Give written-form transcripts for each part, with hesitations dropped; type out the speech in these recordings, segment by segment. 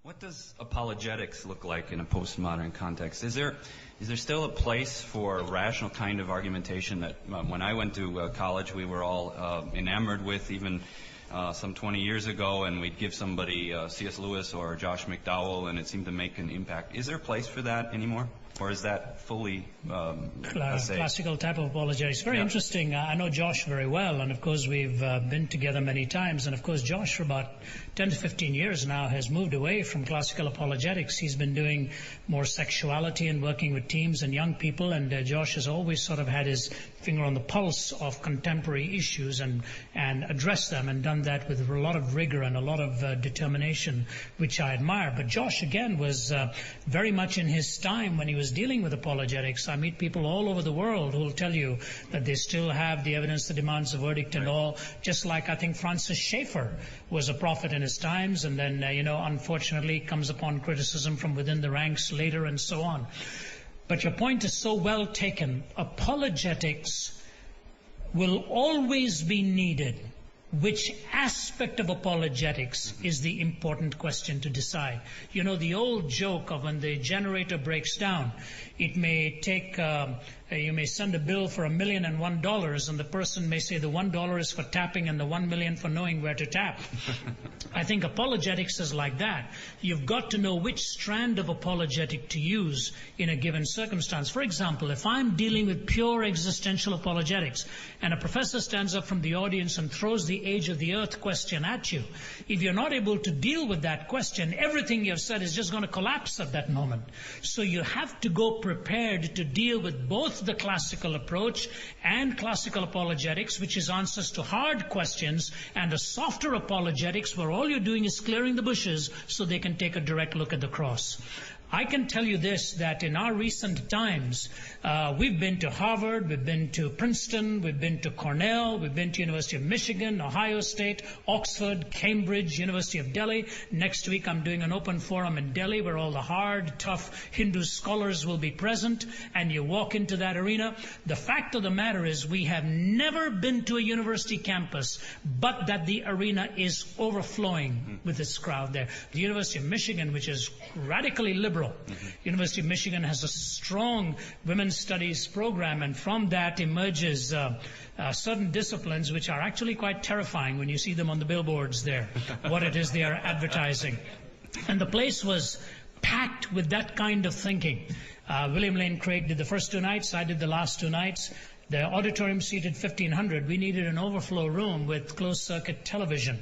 What does apologetics look like in a postmodern context? Is there still a place for a rational kind of argumentation that when I went to college we were all enamored with, even some 20 years ago, and we'd give somebody C.S. Lewis or Josh McDowell and it seemed to make an impact? Is there a place for that anymore? Or is that fully classical type of apologetics? Very interesting. I know Josh very well, and of course we've been together many times. And of course Josh, for about 10 to 15 years now, has moved away from classical apologetics. He's been doing more sexuality and working with teens and young people. And Josh has always sort of had his finger on the pulse of contemporary issues and addressed them, and done that with a lot of rigor and a lot of determination, which I admire. But Josh, again, was very much in his time when he was dealing with apologetics. I meet people all over the world who will tell you that they still have the evidence that demands a verdict and all, just like I think Francis Schaeffer was a prophet in his times, and then, unfortunately comes upon criticism from within the ranks later and so on. But your point is so well taken. Apologetics will always be needed. Which aspect of apologetics is the important question to decide? You know, the old joke of when the generator breaks down, it may take, you may send a bill for $1,001,001, and the person may say the $1 is for tapping and the $1 million for knowing where to tap. I think apologetics is like that. You've got to know which strand of apologetic to use in a given circumstance. For example, if I'm dealing with pure existential apologetics, and a professor stands up from the audience and throws the age of the earth question at you, if you're not able to deal with that question, everything you've said is just going to collapse at that moment. So you have to go prepared to deal with both the classical approach and classical apologetics, which is answers to hard questions, and a softer apologetics where all you're doing is clearing the bushes so they can take a direct look at the cross. I can tell you this, that in our recent times, we've been to Harvard, we've been to Princeton, we've been to Cornell, we've been to University of Michigan, Ohio State, Oxford, Cambridge, University of Delhi. Next week I'm doing an open forum in Delhi where all the hard, tough Hindu scholars will be present, and you walk into that arena. The fact of the matter is we have never been to a university campus but that the arena is overflowing with this crowd there. The University of Michigan, which is radically liberal, University of Michigan has a strong women's studies program, and from that emerges certain disciplines which are actually quite terrifying when you see them on the billboards there, what it is they are advertising. And the place was packed with that kind of thinking. William Lane Craig did the first 2 nights, I did the last 2 nights. The auditorium seated 1,500. We needed an overflow room with closed-circuit television.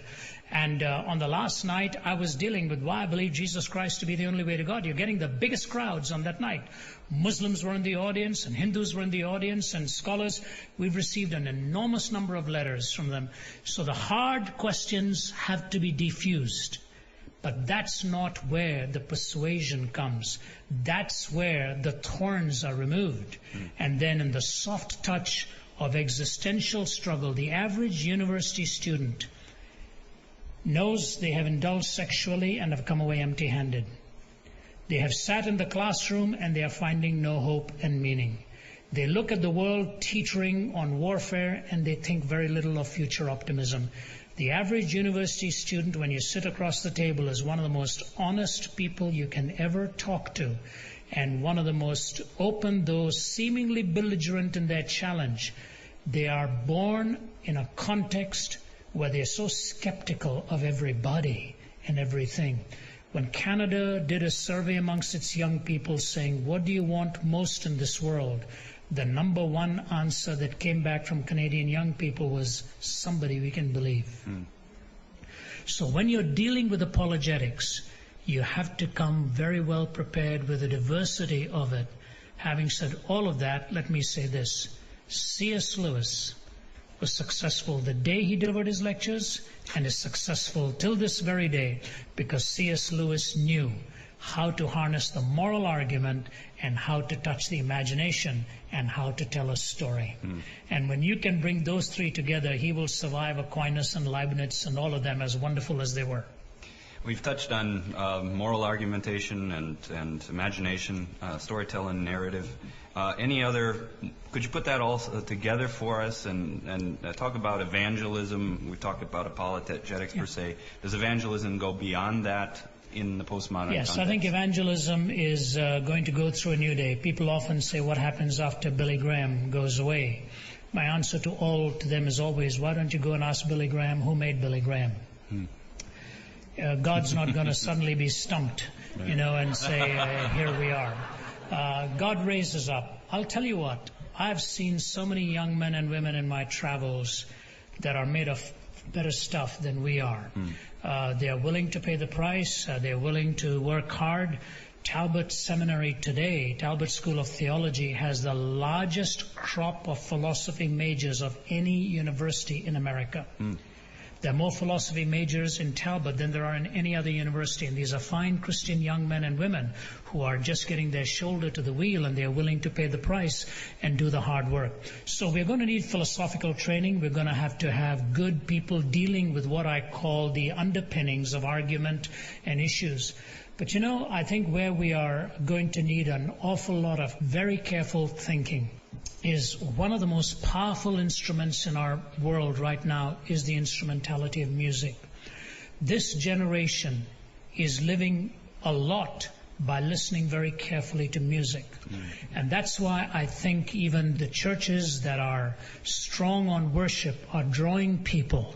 And on the last night, I was dealing with why I believe Jesus Christ to be the only way to God. You're getting the biggest crowds on that night. Muslims were in the audience, and Hindus were in the audience, and scholars. We've received an enormous number of letters from them. So the hard questions have to be diffused. But that's not where the persuasion comes. That's where the thorns are removed. And then in the soft touch of existential struggle, the average university student knows they have indulged sexually and have come away empty-handed. They have sat in the classroom and they are finding no hope and meaning. They look at the world teetering on warfare and they think very little of future optimism. The average university student, when you sit across the table, is one of the most honest people you can ever talk to, and one of the most open, though seemingly belligerent in their challenge. They are born in a context where they're so skeptical of everybody and everything. When Canada did a survey amongst its young people saying, what do you want most in this world? The number one answer that came back from Canadian young people was somebody we can believe. So when you're dealing with apologetics, you have to come very well prepared with the diversity of it. Having said all of that, let me say this. C.S. Lewis was successful the day he delivered his lectures, and is successful till this very day because C.S. Lewis knew how to harness the moral argument and how to touch the imagination and how to tell a story. And when you can bring those three together, he will survive Aquinas and Leibniz and all of them, as wonderful as they were. We've touched on moral argumentation and imagination, storytelling, narrative. Any other, could you put that all together for us and talk about evangelism? We talked about apologetics per se. Does evangelism go beyond that in the postmodern Yes, context? I think evangelism is going to go through a new day. People often say, what happens after Billy Graham goes away? My answer to them is always, why don't you go and ask Billy Graham who made Billy Graham? God's not going to suddenly be stumped, and say, here we are. God raises up. I'll tell you what, I've seen so many young men and women in my travels that are made of better stuff than we are. They are willing to pay the price. They're willing to work hard. Talbot Seminary today, Talbot School of Theology, has the largest crop of philosophy majors of any university in America. There are more philosophy majors in Talbot than there are in any other university. And these are fine Christian young men and women who are just getting their shoulder to the wheel, and they are willing to pay the price and do the hard work. So we're going to need philosophical training. We're going to have good people dealing with what I call the underpinnings of argument and issues. But I think where we are going to need an awful lot of very careful thinking is one of the most powerful instruments in our world right now is the instrumentality of music. This generation is living a lot by listening very carefully to music. And that's why I think even the churches that are strong on worship are drawing people.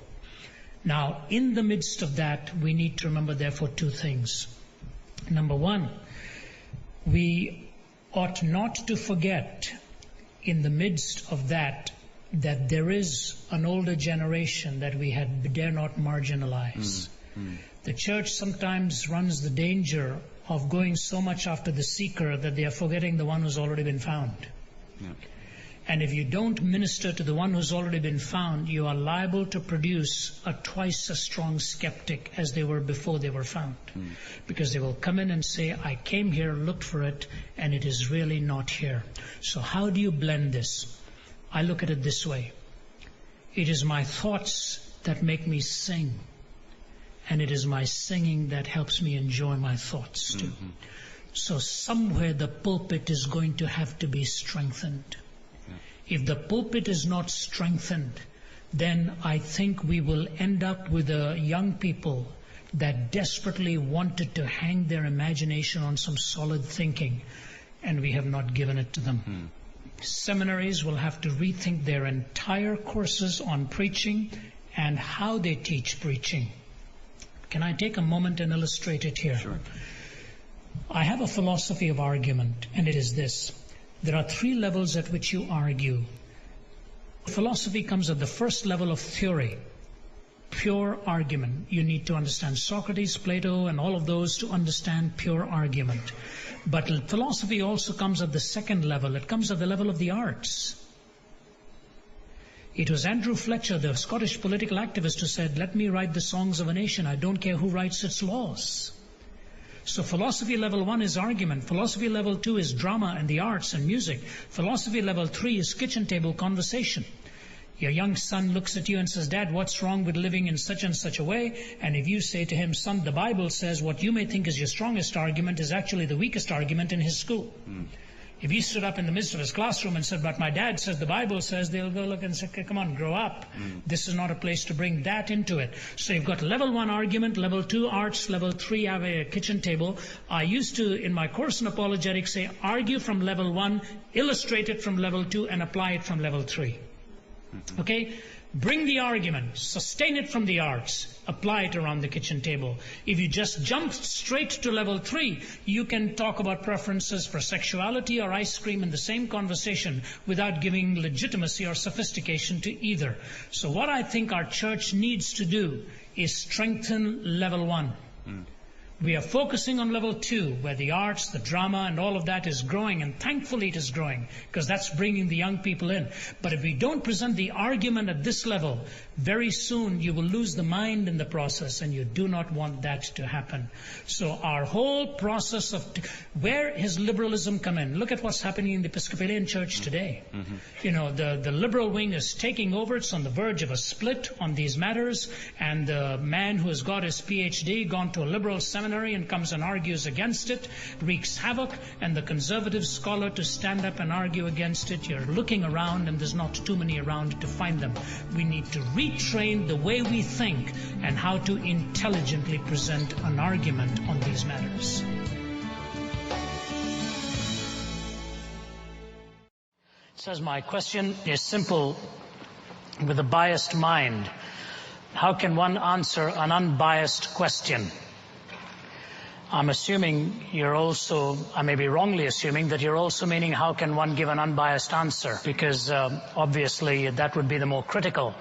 Now, in the midst of that, we need to remember, therefore, two things. Number one, we ought not to forget in the midst of that there is an older generation that we dare not marginalize. The church sometimes runs the danger of going so much after the seeker that they are forgetting the one who's already been found. And if you don't minister to the one who's already been found, you are liable to produce a twice as strong skeptic as they were before they were found. Because they will come in and say, I came here, looked for it, and it is really not here. So how do you blend this? I look at it this way. It is my thoughts that make me sing, and it is my singing that helps me enjoy my thoughts too. So somewhere the pulpit is going to have to be strengthened. If the pulpit is not strengthened, then I think we will end up with young people that desperately wanted to hang their imagination on some solid thinking, and we have not given it to them. Seminaries will have to rethink their entire courses on preaching and how they teach preaching. Can I take a moment and illustrate it here? Sure. I have a philosophy of argument, and it is this. There are three levels at which you argue. Philosophy comes at the first level of theory, pure argument. You need to understand Socrates, Plato, and all of those to understand pure argument. But philosophy also comes at the second level. It comes at the level of the arts. It was Andrew Fletcher, the Scottish political activist, who said, let me write the songs of a nation. I don't care who writes its laws. So philosophy level 1 is argument. Philosophy level 2 is drama and the arts and music. Philosophy level 3 is kitchen table conversation. Your young son looks at you and says, Dad, what's wrong with living in such and such a way? And if you say to him, son, the Bible says what you may think is your strongest argument is actually the weakest argument in his school. If he stood up in the midst of his classroom and said, but my dad says the Bible says, they'll go look and say, come on, grow up. This is not a place to bring that into it. So you've got level 1 argument, level 2 arts, level 3 have a kitchen table. I used to, in my course in apologetics, say argue from level 1, illustrate it from level 2, and apply it from level 3. Okay? Bring the argument, sustain it from the arts, apply it around the kitchen table. If you just jump straight to level 3, you can talk about preferences for sexuality or ice cream in the same conversation without giving legitimacy or sophistication to either. So what I think our church needs to do is strengthen level 1. We are focusing on level 2, where the arts, the drama, and all of that is growing, and thankfully it is growing, because that's bringing the young people in. But if we don't present the argument at this level, very soon you will lose the mind in the process, and you do not want that to happen. So our whole process of where has liberalism come in? Look at what's happening in the Episcopalian Church today. You know, the liberal wing is taking over. It's on the verge of a split on these matters, and the man who has got his PhD, gone to a liberal seminary, and comes and argues against it, wreaks havoc, and the conservative scholar to stand up and argue against it. You're looking around and there's not too many around to find them. We need to retrain the way we think and how to intelligently present an argument on these matters. It says, my question is simple. With a biased mind, how can one answer an unbiased question? I'm assuming you're also, I may be wrongly assuming, that you're also meaning how can one give an unbiased answer? Because obviously that would be the more critical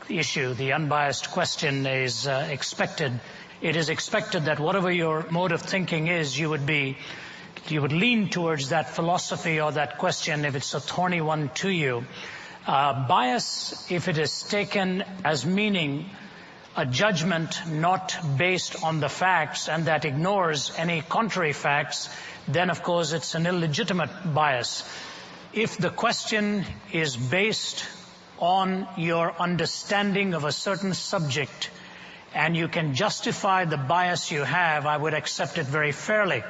issue. The unbiased question is expected. It is expected that whatever your mode of thinking is, you would lean towards that philosophy or that question if it's a thorny one to you. Bias, if it is taken as meaning a judgment not based on the facts and that ignores any contrary facts, then of course it's an illegitimate bias. If the question is based on your understanding of a certain subject and you can justify the bias you have, I would accept it very fairly.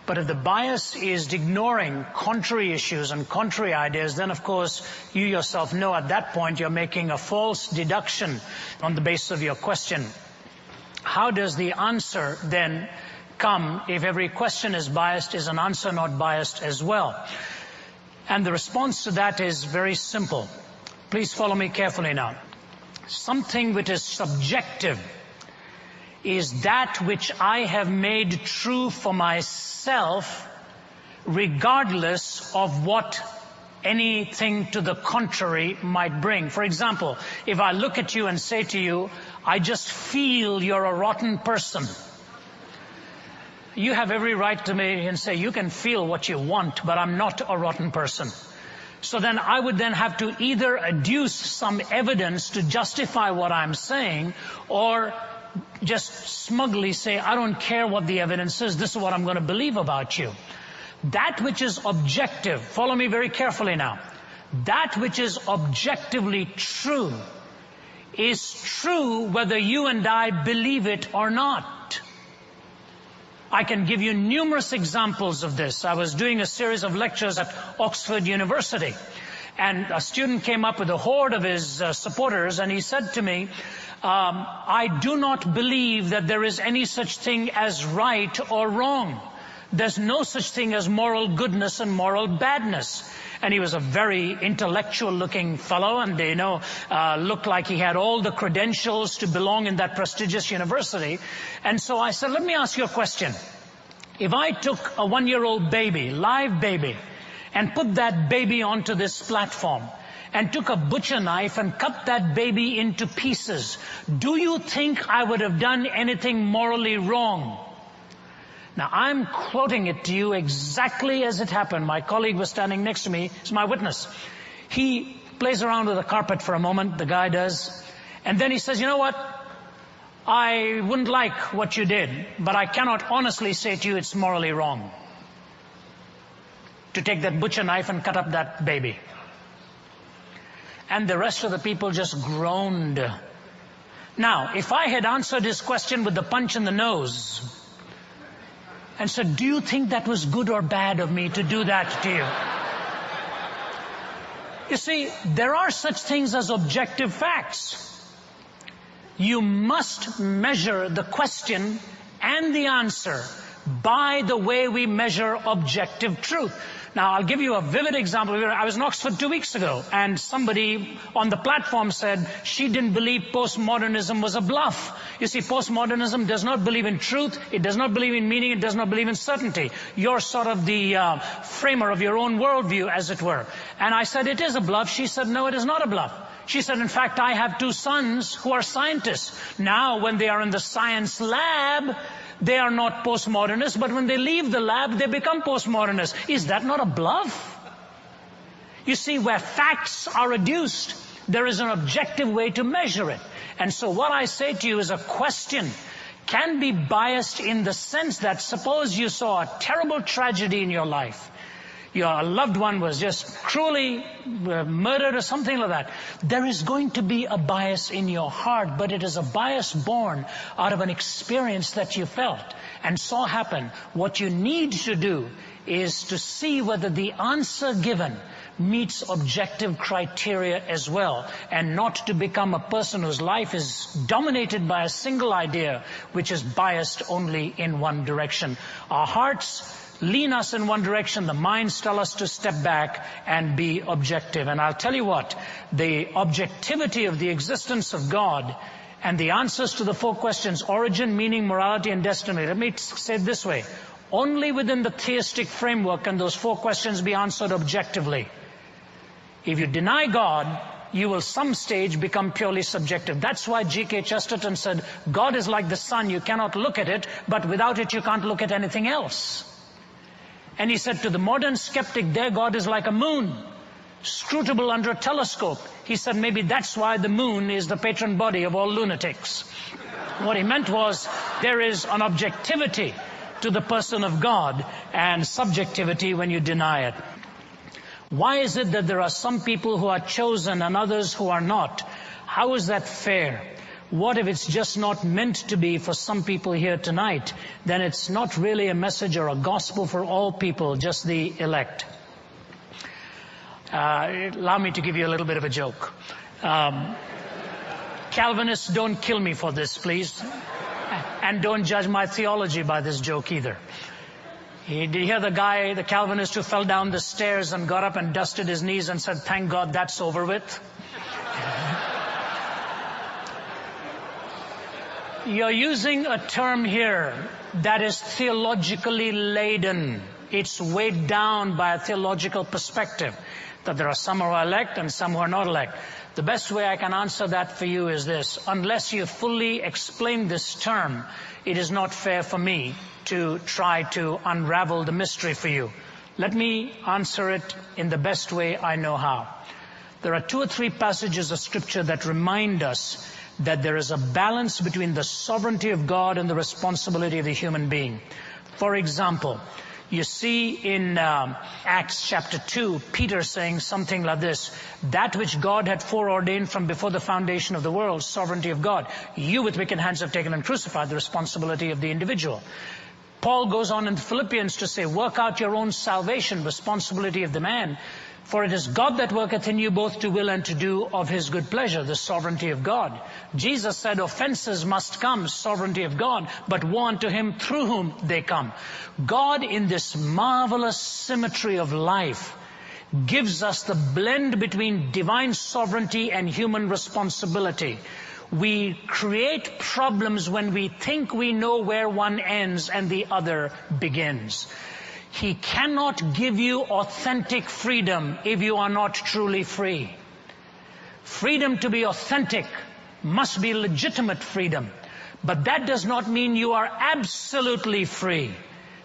But if the bias is ignoring contrary issues and contrary ideas, then of course you yourself know at that point you're making a false deduction on the basis of your question. How does the answer then come if every question is biased? Is an answer not biased as well? And the response to that is very simple. Please follow me carefully now. Something which is subjective is that which I have made true for myself, regardless of what anything to the contrary might bring. For example, if I look at you and say to you, I just feel you're a rotten person, you have every right to me and say, you can feel what you want, but I'm not a rotten person. So then I would then have to either adduce some evidence to justify what I'm saying, or just smugly say, I don't care what the evidence is, this is what I'm going to believe about you. That which is objective, follow me very carefully now, that which is objectively true is true whether you and I believe it or not. I can give you numerous examples of this. I was doing a series of lectures at Oxford University, and a student came up with a horde of his supporters, and he said to me, I do not believe that there is any such thing as right or wrong. There's no such thing as moral goodness and moral badness. And he was a very intellectual-looking fellow, and looked like he had all the credentials to belong in that prestigious university. And so I said, let me ask you a question. If I took a 1-year-old baby, live baby, and put that baby onto this platform, and took a butcher knife and cut that baby into pieces, do you think I would have done anything morally wrong? Now, I'm quoting it to you exactly as it happened. My colleague was standing next to me. He's my witness. He plays around with the carpet for a moment, the guy does, and then he says, you know what? I wouldn't like what you did, but I cannot honestly say to you it's morally wrong to take that butcher knife and cut up that baby. And the rest of the people just groaned. Now, if I had answered his question with the punch in the nose and said, do you think that was good or bad of me to do that to you? You see, there are such things as objective facts. You must measure the question and the answer by the way we measure objective truth. Now, I'll give you a vivid example. I was in Oxford 2 weeks ago, and somebody on the platform said she didn't believe postmodernism was a bluff. You see, postmodernism does not believe in truth, it does not believe in meaning, it does not believe in certainty. You're sort of the framer of your own worldview, as it were. And I said, it is a bluff. She said, no, it is not a bluff. She said, in fact, I have 2 sons who are scientists. Now, when they are in the science lab, they are not postmodernists, but when they leave the lab, they become postmodernists. Is that not a bluff? You see, where facts are adduced, there is an objective way to measure it. And so what I say to you is a question can be biased in the sense that suppose you saw a terrible tragedy in your life. Your loved one was just cruelly murdered or something like that. There is going to be a bias in your heart, but it is a bias born out of an experience that you felt and saw happen. What you need to do is to see whether the answer given meets objective criteria as well, and not to become a person whose life is dominated by a single idea which is biased only in one direction. Our hearts lean us in one direction, the minds tell us to step back and be objective. And I'll tell you what, the objectivity of the existence of God and the answers to the 4 questions, origin, meaning, morality, and destiny. Let me say it this way. Only within the theistic framework can those 4 questions be answered objectively. If you deny God, you will some stage become purely subjective. That's why G.K. Chesterton said, God is like the sun, you cannot look at it, but without it you can't look at anything else. And he said to the modern skeptic, their God is like a moon, scrutable under a telescope. He said maybe that's why the moon is the patron body of all lunatics. What he meant was there is an objectivity to the person of God and subjectivity when you deny it. Why is it that there are some people who are chosen and others who are not? How is that fair? What if it's just not meant to be for some people here tonight? Then it's not really a message or a gospel for all people, just the elect. Allow me to give you a little bit of a joke. Calvinists, don't kill me for this, please. And don't judge my theology by this joke either. Did you hear the guy, the Calvinist who fell down the stairs and got up and dusted his knees and said, thank God that's over with? You're using a term here that is theologically laden. It's weighed down by a theological perspective, that there are some who are elect and some who are not elect. The best way I can answer that for you is this. Unless you fully explain this term, it is not fair for me to try to unravel the mystery for you. Let me answer it in the best way I know how. There are 2 or 3 passages of Scripture that remind us that there is a balance between the sovereignty of God and the responsibility of the human being. For example, you see in Acts chapter 2, Peter saying something like this, that which God had foreordained from before the foundation of the world, sovereignty of God, you with wicked hands have taken and crucified, the responsibility of the individual. Paul goes on in Philippians to say, work out your own salvation, responsibility of the man. For it is God that worketh in you both to will and to do of his good pleasure, the sovereignty of God. Jesus said offenses must come, sovereignty of God, but woe unto him through whom they come. God, in this marvelous symmetry of life, gives us the blend between divine sovereignty and human responsibility. We create problems when we think we know where one ends and the other begins. He cannot give you authentic freedom if you are not truly free. Freedom to be authentic must be legitimate freedom. But that does not mean you are absolutely free,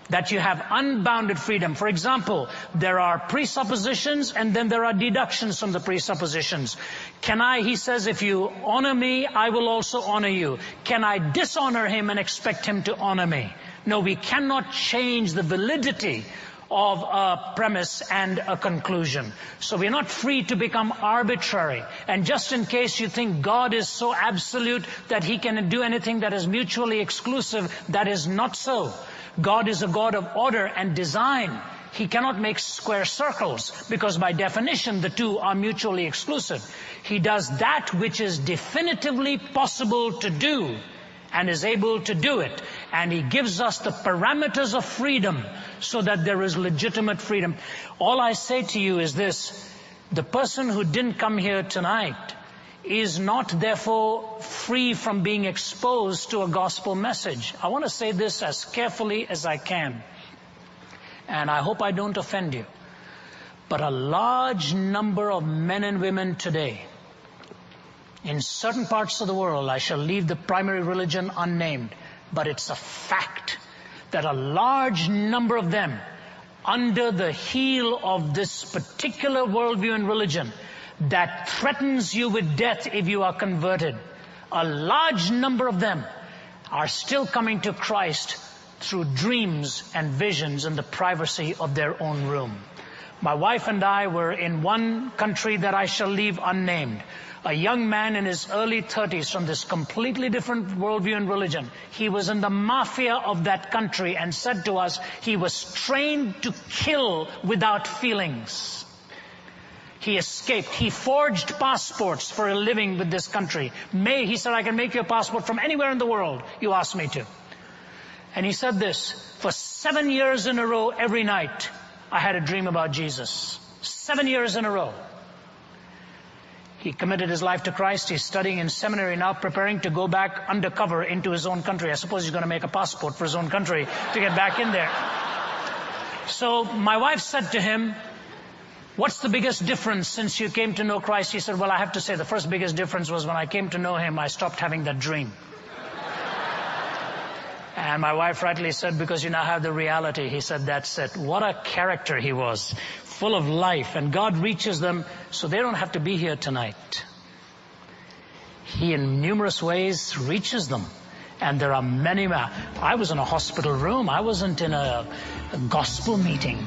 that you have unbounded freedom. For example, there are presuppositions and then there are deductions from the presuppositions. He says, if you honor me, I will also honor you. Can I dishonor him and expect him to honor me? No, we cannot change the validity of a premise and a conclusion. So we're not free to become arbitrary. And just in case you think God is so absolute that he can do anything that is mutually exclusive, that is not so. God is a God of order and design. He cannot make square circles because by definition the two are mutually exclusive. He does that which is definitively possible to do and is able to do it. And he gives us the parameters of freedom so that there is legitimate freedom. All I say to you is this: the person who didn't come here tonight is not therefore free from being exposed to a gospel message. I want to say this as carefully as I can, and I hope I don't offend you. But a large number of men and women today, in certain parts of the world, I shall leave the primary religion unnamed, but it's a fact that a large number of them, under the heel of this particular worldview and religion that threatens you with death if you are converted, a large number of them are still coming to Christ through dreams and visions in the privacy of their own room. My wife and I were in one country that I shall leave unnamed. A young man in his early 30s from this completely different worldview and religion. He was in the mafia of that country and said to us he was trained to kill without feelings. He escaped. He forged passports for a living with this country. He said, I can make you a passport from anywhere in the world you ask me to. And he said this, for 7 years in a row, every night, I had a dream about Jesus. 7 years in a row. He committed his life to Christ. He's studying in seminary now, preparing to go back undercover into his own country. I suppose he's going to make a passport for his own country to get back in there. So my wife said to him, what's the biggest difference since you came to know Christ? He said, well, I have to say the first biggest difference was when I came to know him, I stopped having that dream. And my wife rightly said, because you now have the reality. He said, that's it. What a character he was, full of life. And God reaches them so they don't have to be here tonight. He, in numerous ways, reaches them. And there are many. I was in a hospital room. I wasn't in a gospel meeting.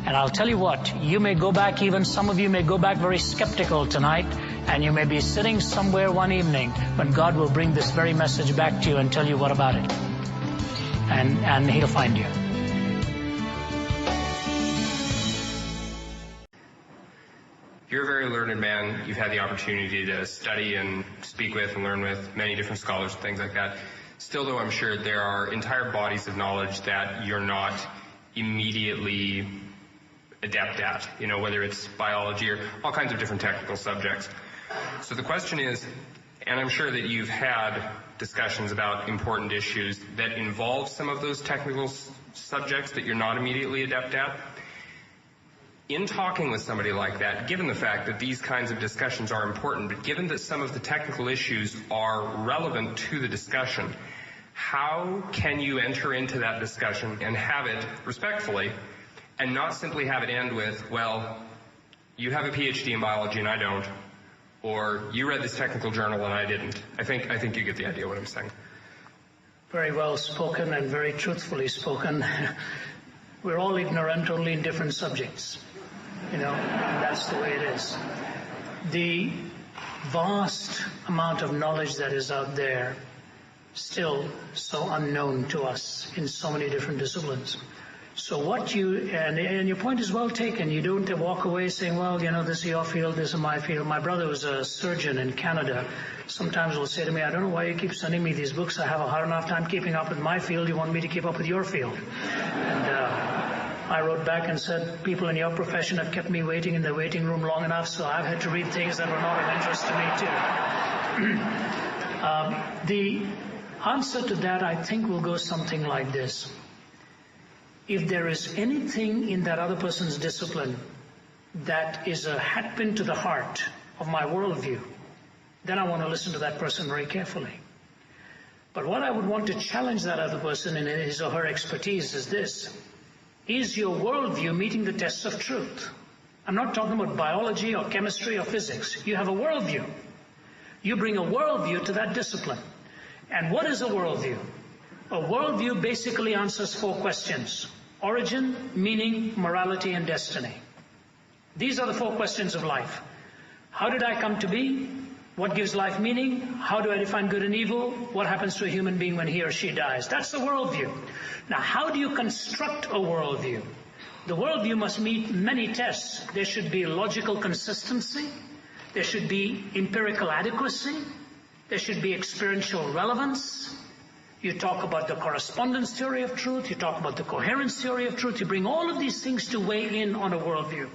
And I'll tell you what, you may go back, even some of you may go back very skeptical tonight, and you may be sitting somewhere one evening when God will bring this very message back to you and tell you what about it. And he'll find you. You're a very learned man. You've had the opportunity to study and speak with and learn with many different scholars and things like that. Still, though, I'm sure there are entire bodies of knowledge that you're not immediately adept at, whether it's biology or all kinds of different technical subjects. So the question is, and I'm sure that you've had discussions about important issues that involve some of those technical subjects that you're not immediately adept at. In talking with somebody like that, given the fact that these kinds of discussions are important, but given that some of the technical issues are relevant to the discussion, how can you enter into that discussion and have it respectfully and not simply have it end with, well, you have a PhD in biology and I don't, or you read this technical journal and I didn't. I think you get the idea what I'm saying. Very well spoken and very truthfully spoken. We're all ignorant, only in different subjects. And that's the way it is. The vast amount of knowledge that is out there, still so unknown to us in so many different disciplines. So and your point is well taken. You don't walk away saying, well, this is your field, this is my field. My brother was a surgeon in Canada. Sometimes will say to me, I don't know why you keep sending me these books. I have a hard enough time keeping up with my field. You want me to keep up with your field? And I wrote back and said, people in your profession have kept me waiting in the waiting room long enough, so I've had to read things that were not of interest to me too. The answer to that, I think, will go something like this. If there is anything in that other person's discipline that is a hatpin to the heart of my worldview, then I want to listen to that person very carefully. But what I would want to challenge that other person in his or her expertise is this. Is your worldview meeting the tests of truth? I'm not talking about biology or chemistry or physics. You have a worldview. You bring a worldview to that discipline. And what is a worldview? A worldview basically answers 4 questions. Origin, meaning, morality, and destiny. These are the 4 questions of life. How did I come to be? What gives life meaning? How do I define good and evil? What happens to a human being when he or she dies? That's the worldview. Now, how do you construct a worldview? The worldview must meet many tests. There should be logical consistency. There should be empirical adequacy. There should be experiential relevance. You talk about the correspondence theory of truth. You talk about the coherence theory of truth. You bring all of these things to weigh in on a worldview.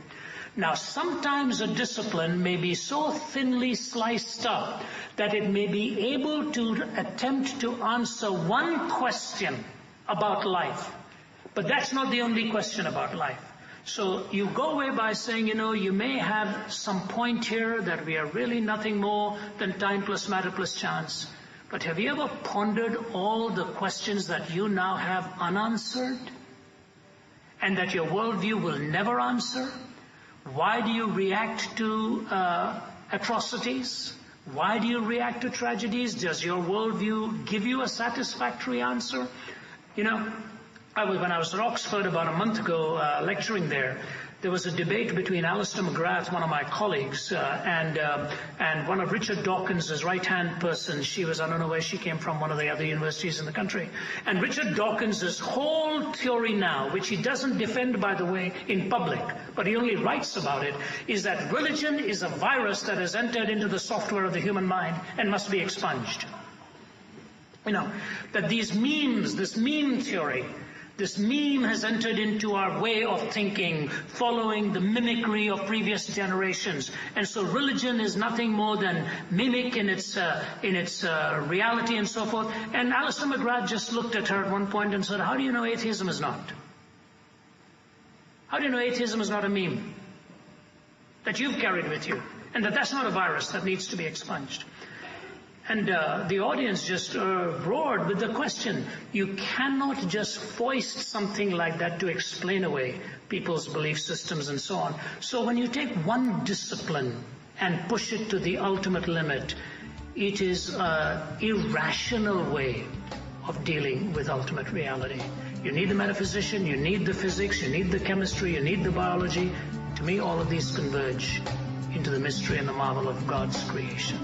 Now, sometimes a discipline may be so thinly sliced up that it may be able to attempt to answer one question about life. But that's not the only question about life. So you go away by saying, you may have some point here that we are really nothing more than time plus matter plus chance. But have you ever pondered all the questions that you now have unanswered and that your worldview will never answer? Why do you react to atrocities? Why do you react to tragedies? Does your worldview give you a satisfactory answer? When I was at Oxford about a month ago lecturing there there was a debate between Alistair McGrath, one of my colleagues, and one of Richard Dawkins' right-hand person. She was, I don't know where she came from, one of the other universities in the country. And Richard Dawkins' whole theory now, which he doesn't defend, by the way, in public, but he only writes about it, is that religion is a virus that has entered into the software of the human mind and must be expunged. You know, that these memes, this meme theory, this meme has entered into our way of thinking, following the mimicry of previous generations. And so religion is nothing more than mimic in its reality and so forth. And Alistair McGrath just looked at her at one point and said, how do you know atheism is not? How do you know atheism is not a meme that you've carried with you? And that that's not a virus that needs to be expunged? And the audience just roared with the question. You cannot just foist something like that to explain away people's belief systems and so on. So when you take one discipline and push it to the ultimate limit, it is an irrational way of dealing with ultimate reality. You need the metaphysician, you need the physics, you need the chemistry, you need the biology. To me, all of these converge into the mystery and the marvel of God's creation.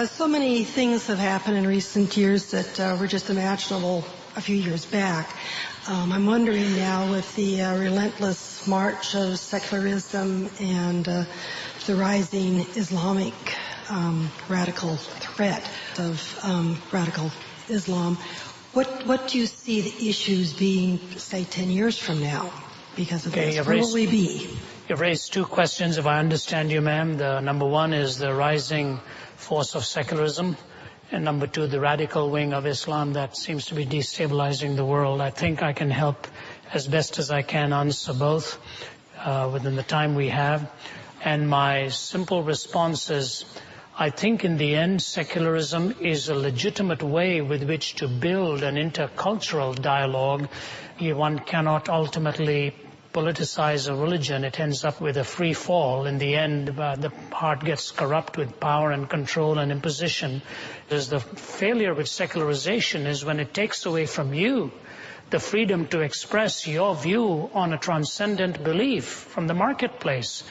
So many things have happened in recent years that were just imaginable a few years back. I'm wondering now, with the relentless march of secularism and the rising Islamic radical threat of radical Islam, what do you see the issues being, say, 10 years from now because of this? Where will we be? You've raised two questions, if I understand you, ma'am. The number one is the rising force of secularism, and number two, the radical wing of Islam that seems to be destabilizing the world. I think I can help as best as I can answer both within the time we have. And my simple response is, I think in the end, secularism is a legitimate way with which to build an intercultural dialogue. One cannot ultimately politicize a religion. It ends up with a free fall. In the end, the heart gets corrupt with power and control and imposition. There's the failure with secularization is when it takes away from you the freedom to express your view on a transcendent belief from the marketplace.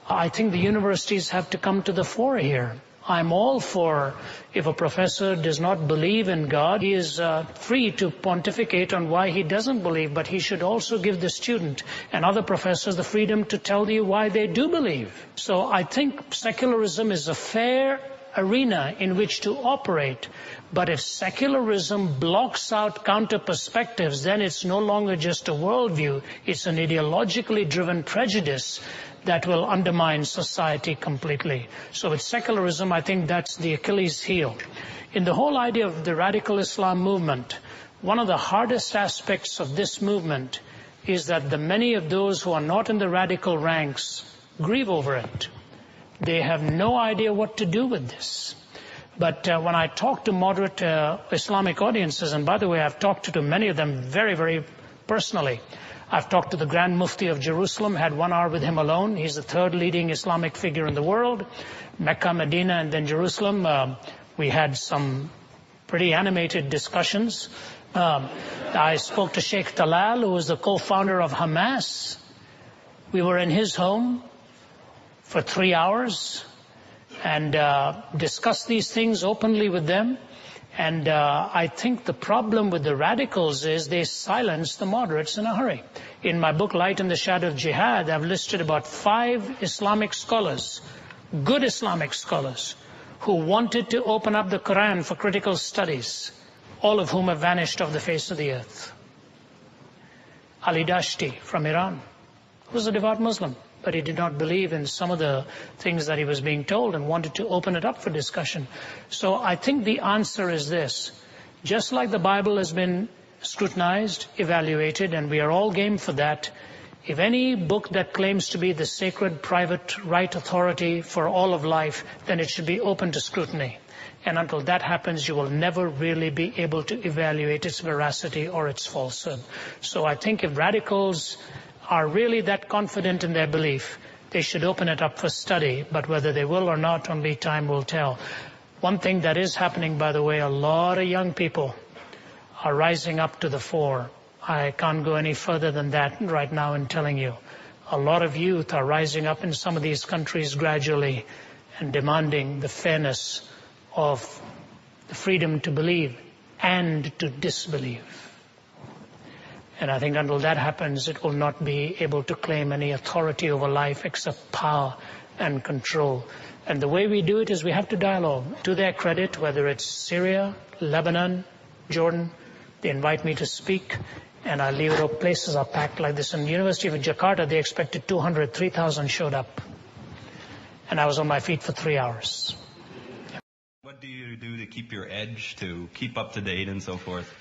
I think the universities have to come to the fore here. I'm all for, if a professor does not believe in God, he is free to pontificate on why he doesn't believe, but he should also give the student and other professors the freedom to tell you why they do believe. So I think secularism is a fair arena in which to operate. But if secularism blocks out counter perspectives, then it's no longer just a worldview, it's an ideologically driven prejudice that will undermine society completely. So with secularism, I think that's the Achilles heel. In the whole idea of the radical Islam movement, one of the hardest aspects of this movement is that the many of those who are not in the radical ranks grieve over it. They have no idea what to do with this. But when I talk to moderate Islamic audiences, and by the way, I've talked to many of them very, very personally. I've talked to the Grand Mufti of Jerusalem, had 1 hour with him alone. He's the third leading Islamic figure in the world. Mecca, Medina, and then Jerusalem. We had some pretty animated discussions. I spoke to Sheikh Talal, who was the co-founder of Hamas. We were in his home for 3 hours and discussed these things openly with them. And I think the problem with the radicals is they silence the moderates in a hurry. In my book, Light in the Shadow of Jihad, I've listed about 5 Islamic scholars, good Islamic scholars, who wanted to open up the Quran for critical studies, all of whom have vanished off the face of the earth. Ali Dashti from Iran was a devout Muslim, but he did not believe in some of the things that he was being told and wanted to open it up for discussion. So I think the answer is this. Just like the Bible has been scrutinized, evaluated, and we are all game for that, if any book that claims to be the sacred private right authority for all of life, then it should be open to scrutiny. And until that happens, you will never really be able to evaluate its veracity or its falsehood. So I think if radicals are really that confident in their belief, they should open it up for study, but whether they will or not, only time will tell. One thing that is happening, by the way, a lot of young people are rising up to the fore. I can't go any further than that right now in telling you. A lot of youth are rising up in some of these countries gradually and demanding the fairness of the freedom to believe and to disbelieve. And I think until that happens, it will not be able to claim any authority over life except power and control. And the way we do it is we have to dialogue. To their credit, whether it's Syria, Lebanon, Jordan, they invite me to speak, and I leave it up. Places are packed like this. In the University of Jakarta, they expected 200, 3,000 showed up. And I was on my feet for 3 hours. What do you do to keep your edge, to keep up to date and so forth?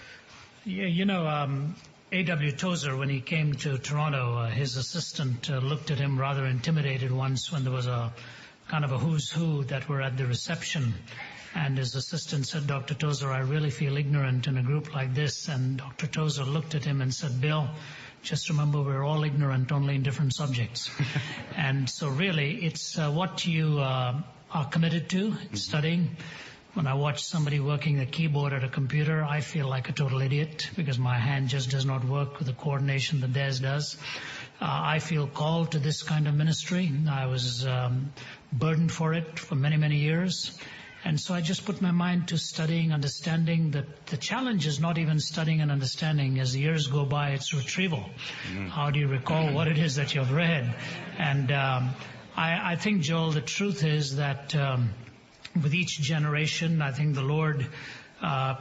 Yeah, you know, A.W. Tozer, when he came to Toronto, his assistant looked at him rather intimidated once when there was a kind of a who's who that were at the reception. And his assistant said, Dr. Tozer, I really feel ignorant in a group like this. And Dr. Tozer looked at him and said, Bill, just remember we're all ignorant, only in different subjects. And so really, it's what you are committed to, studying. When I watch somebody working the keyboard at a computer, I feel like a total idiot because my hand just does not work with the coordination that theirs does. I feel called to this kind of ministry. I was burdened for it for many, many years. And so I just put my mind to studying, understanding that the challenge is not even studying and understanding. As the years go by, it's retrieval. How do you recall what it is that you've read? And I think, Joel, the truth is that with each generation, I think the Lord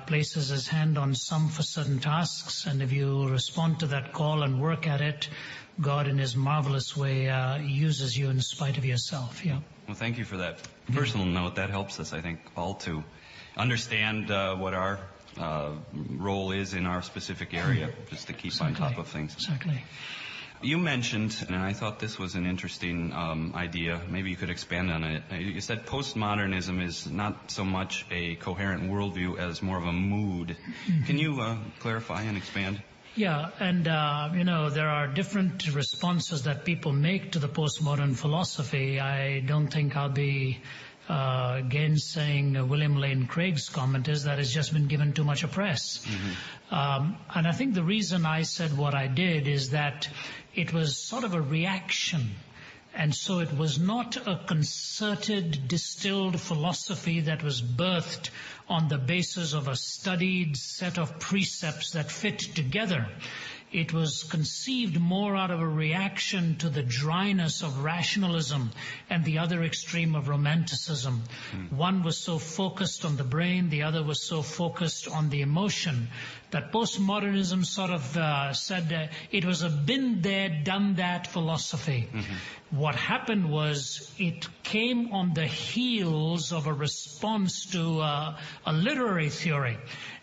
places his hand on some for certain tasks, and if you respond to that call and work at it, God in his marvelous way uses you in spite of yourself. Yeah. Well, thank you for that personal note. That helps us, I think, all to understand what our role is in our specific area, just to keep on top of things. Exactly. You mentioned, and I thought this was an interesting idea, maybe you could expand on it. You said postmodernism is not so much a coherent worldview as more of a mood. Can you clarify and expand? Yeah, and you know, there are different responses that people make to the postmodern philosophy. I don't think I'll be gainsaying William Lane Craig's comment is that it's just been given too much a press. And I think the reason I said what I did is that it was sort of a reaction. And so it was not a concerted, distilled philosophy that was birthed on the basis of a studied set of precepts that fit together. It was conceived more out of a reaction to the dryness of rationalism and the other extreme of romanticism. One was so focused on the brain, the other was so focused on the emotion, that postmodernism sort of said it was a been there, done that philosophy. What happened was it came on the heels of a response to a literary theory.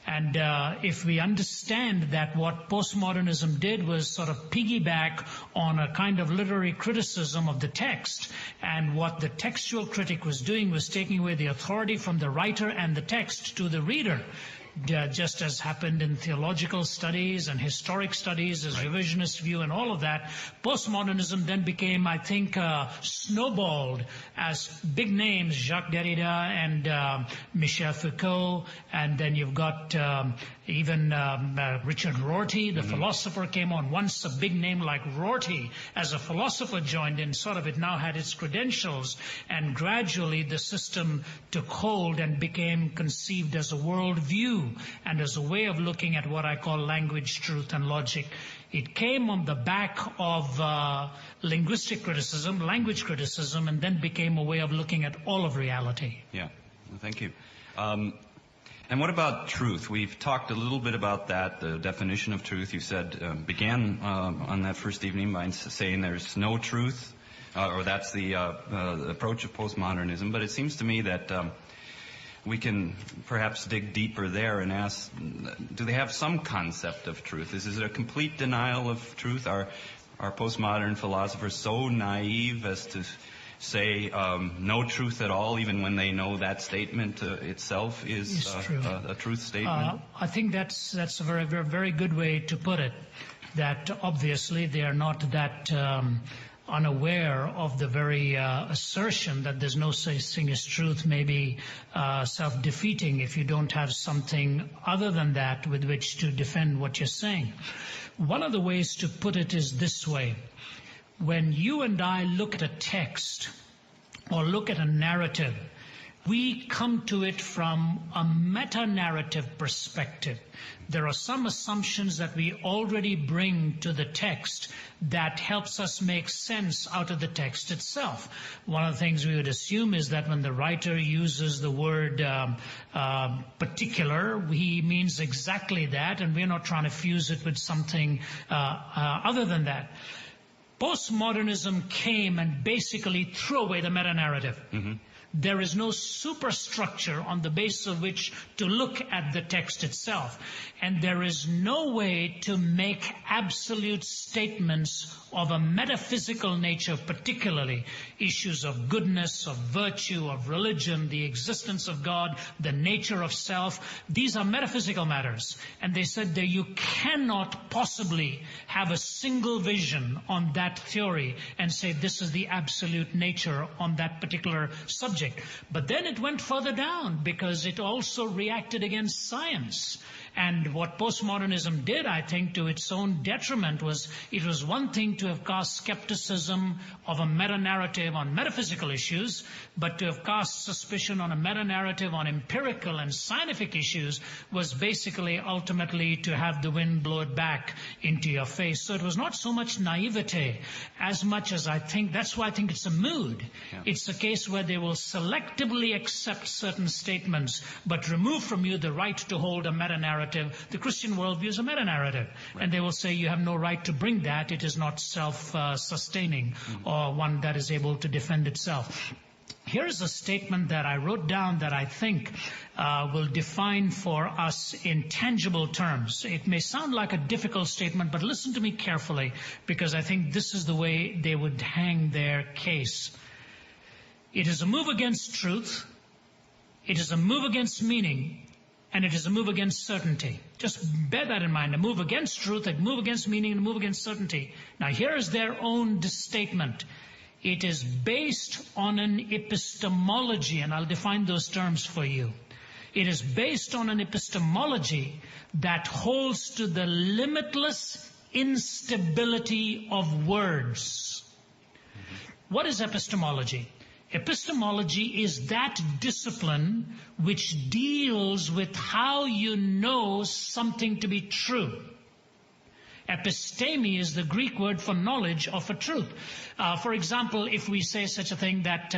And if we understand that what postmodernism did was sort of piggyback on a kind of literary criticism of the text, and what the textual critic was doing was taking away the authority from the writer and the text to the reader. Just as happened in theological studies and historic studies, as revisionist view and all of that, postmodernism then became, I think, snowballed as big names, Jacques Derrida and Michel Foucault, and then you've got even Richard Rorty, the philosopher, came on. Once a big name like Rorty as a philosopher joined in, sort of it now had its credentials, and gradually the system took hold and became conceived as a worldview and as a way of looking at what I call language, truth, and logic. It came on the back of linguistic criticism, language criticism, and then became a way of looking at all of reality. Yeah, well, thank you. And what about truth? We've talked a little bit about that, the definition of truth. You said, began on that first evening by saying there's no truth, or that's the approach of postmodernism. But it seems to me that we can perhaps dig deeper there and ask, do they have some concept of truth? Is it a complete denial of truth? Are postmodern philosophers so naive as to say no truth at all, even when they know that statement itself is a truth statement? I think that's a very good way to put it, that obviously they are not that unaware of the very assertion that there's no such thing as truth may be self-defeating if you don't have something other than that with which to defend what you're saying. One of the ways to put it is this way. When you and I look at a text or look at a narrative, we come to it from a meta-narrative perspective. There are some assumptions that we already bring to the text that helps us make sense out of the text itself. One of the things we would assume is that when the writer uses the word particular, he means exactly that, and we're not trying to fuse it with something other than that. Postmodernism came and basically threw away the meta-narrative. Mm-hmm. There is no superstructure on the basis of which to look at the text itself. And there is no way to make absolute statements of a metaphysical nature, particularly issues of goodness, of virtue, of religion, the existence of God, the nature of self. These are metaphysical matters. And they said that you cannot possibly have a single vision on that theory and say this is the absolute nature on that particular subject. But then it went further down because it also reacted against science. And what postmodernism did, I think, to its own detriment was it was one thing to have cast skepticism of a meta-narrative on metaphysical issues, but to have cast suspicion on a meta-narrative on empirical and scientific issues was basically ultimately to have the wind blow it back into your face. So it was not so much naivete as much as I think, that's why I think it's a mood. Yeah. It's a case where they will selectively accept certain statements, but remove from you the right to hold a meta-narrative. The Christian worldview is a meta-narrative. Right. And they will say you have no right to bring that. It is not self-sustaining or one that is able to defend itself. Here's a statement that I wrote down that I think will define for us in tangible terms. It may sound like a difficult statement, but listen to me carefully, because I think this is the way they would hang their case. It is a move against truth. It is a move against meaning. And it is a move against certainty. Just bear that in mind. A move against truth, a move against meaning, and a move against certainty. Now here is their own statement. It is based on an epistemology, and I'll define those terms for you. It is based on an epistemology that holds to the limitless instability of words. What is epistemology? Epistemology is that discipline which deals with how you know something to be true. Episteme is the Greek word for knowledge of a truth. For example, if we say such a thing that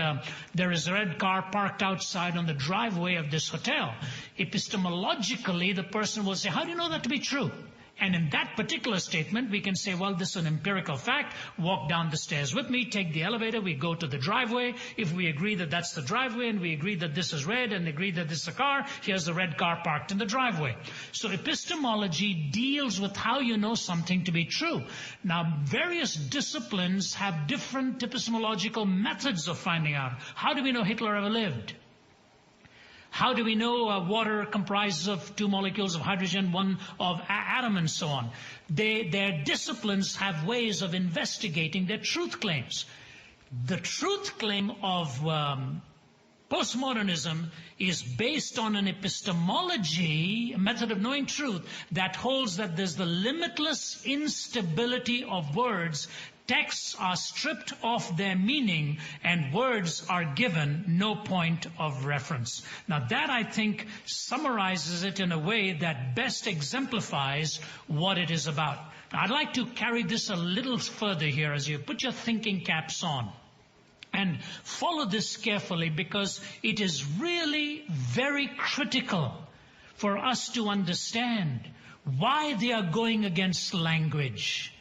there is a red car parked outside on the driveway of this hotel, epistemologically the person will say, how do you know that to be true? And in that particular statement, we can say, well, this is an empirical fact. Walk down the stairs with me, take the elevator, we go to the driveway. If we agree that that's the driveway and we agree that this is red and agree that this is a car, here's the red car parked in the driveway. So epistemology deals with how you know something to be true. Now, various disciplines have different epistemological methods of finding out. How do we know Hitler ever lived? How do we know water comprises of 2 molecules of hydrogen, 1 of atom, and so on? Their disciplines have ways of investigating their truth claims. The truth claim of postmodernism is based on an epistemology, a method of knowing truth, that holds that there's the limitless instability of words. Texts are stripped of their meaning and words are given no point of reference. Now that, I think, summarizes it in a way that best exemplifies what it is about. Now, I'd like to carry this a little further here as you put your thinking caps on. And follow this carefully, because it is really very critical for us to understand why they are going against language.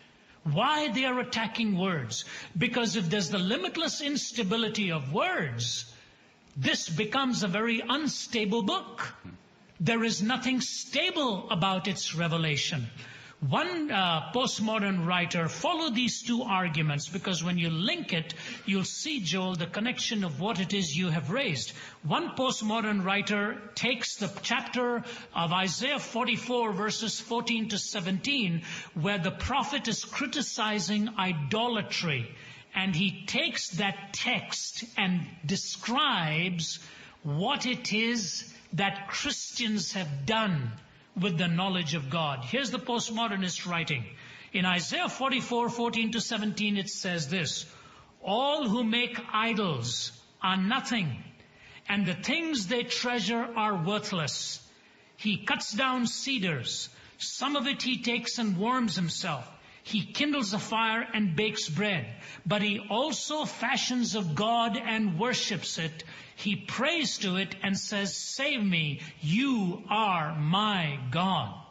Why they are attacking words. Because if there's the limitless instability of words, this becomes a very unstable book. There is nothing stable about its revelation. One postmodern writer followed these two arguments, because when you link it, you'll see, Joel, the connection of what it is you have raised. One postmodern writer takes the chapter of Isaiah 44, verses 14 to 17, where the prophet is criticizing idolatry. and he takes that text and describes what it is that Christians have done with the knowledge of God. Here's the postmodernist writing. In Isaiah 44:14-17 it says this, "All who make idols are nothing, and the things they treasure are worthless. He cuts down cedars. Some of it he takes and warms himself. He kindles a fire and bakes bread. But he also fashions a god and worships it. He prays to it and says, 'Save me, you are my God.'"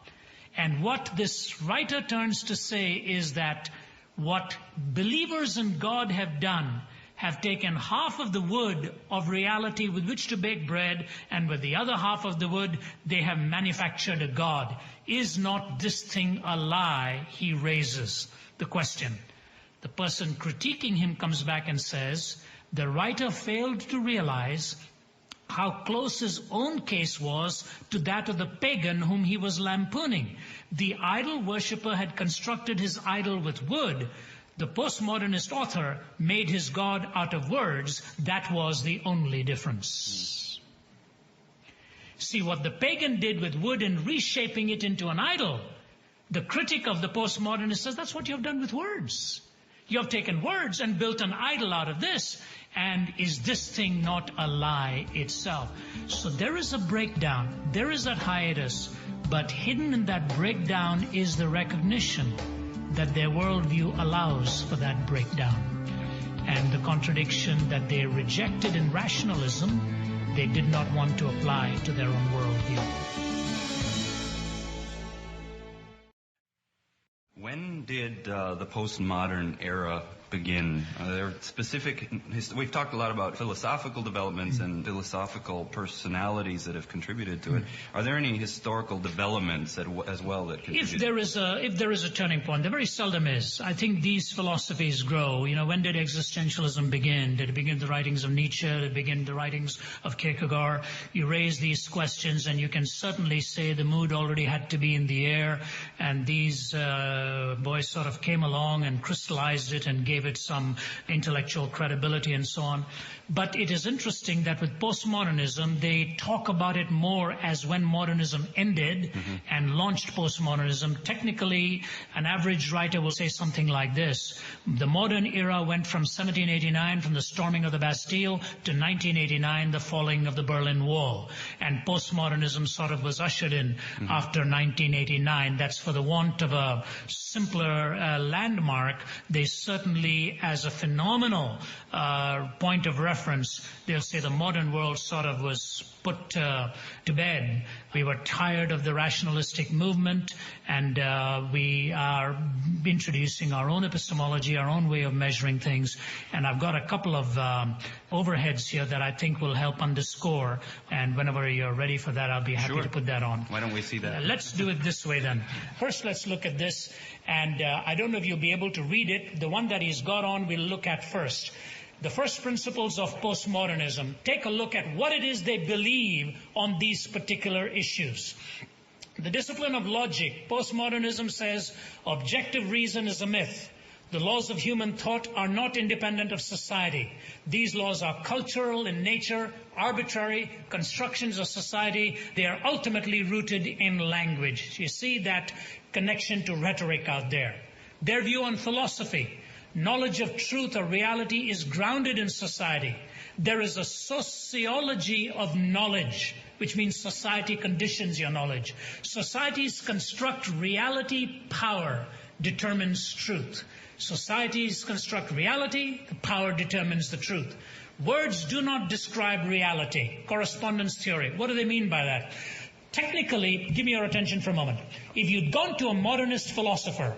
And what this writer turns to say is that what believers in God have done, have taken half of the wood of reality with which to bake bread, and with the other half of the wood they have manufactured a god. Is not this thing a lie? He raises the question. The person critiquing him comes back and says, the writer failed to realize how close his own case was to that of the pagan whom he was lampooning. The idol worshipper had constructed his idol with wood. The postmodernist author made his God out of words. That was the only difference. See, what the pagan did with wood in reshaping it into an idol, the critic of the postmodernist says, that's what you have done with words. You have taken words and built an idol out of this. And is this thing not a lie itself? So there is a breakdown. There is that hiatus. But hidden in that breakdown is the recognition that their worldview allows for that breakdown. And the contradiction that they rejected in rationalism, they did not want to apply to their own worldview. When did the postmodern era begin? There are specific, we've talked a lot about philosophical developments and philosophical personalities that have contributed to it. Are there any historical developments as well that contributed? If there is a turning point, there very seldom is. I think these philosophies grow. You know, when did existentialism begin? Did it begin the writings of Nietzsche? Did it begin the writings of Kierkegaard? You raise these questions and you can certainly say the mood already had to be in the air, and these boys sort of came along and crystallized it and gave it some intellectual credibility and so on. But it is interesting that with postmodernism, they talk about it more as when modernism ended and launched postmodernism. Technically, an average writer will say something like this. The modern era went from 1789, from the storming of the Bastille, to 1989, the falling of the Berlin Wall. And postmodernism sort of was ushered in after 1989. That's for the want of a simpler landmark. They certainly, as a phenomenal point of reference, they'll say the modern world sort of was put to bed. We were tired of the rationalistic movement, and we are introducing our own epistemology, our own way of measuring things. And I've got a couple of overheads here that I think will help underscore. And whenever you're ready for that, I'll be happy to put that on. Why don't we see that? Let's do it this way then. First, let's look at this. And I don't know if you'll be able to read it. The one that he's got on, we'll look at first. The first principles of postmodernism. Take a look at what it is they believe on these particular issues. The discipline of logic. Postmodernism says objective reason is a myth. The laws of human thought are not independent of society. These laws are cultural in nature, arbitrary constructions of society. They are ultimately rooted in language. You see that connection to rhetoric out there. Their view on philosophy. Knowledge of truth or reality is grounded in society. There is a sociology of knowledge, which means society conditions your knowledge. Societies construct reality, power determines truth. Societies construct reality, the power determines the truth. Words do not describe reality. Correspondence theory. What do they mean by that? Technically, give me your attention for a moment. If you'd gone to a modernist philosopher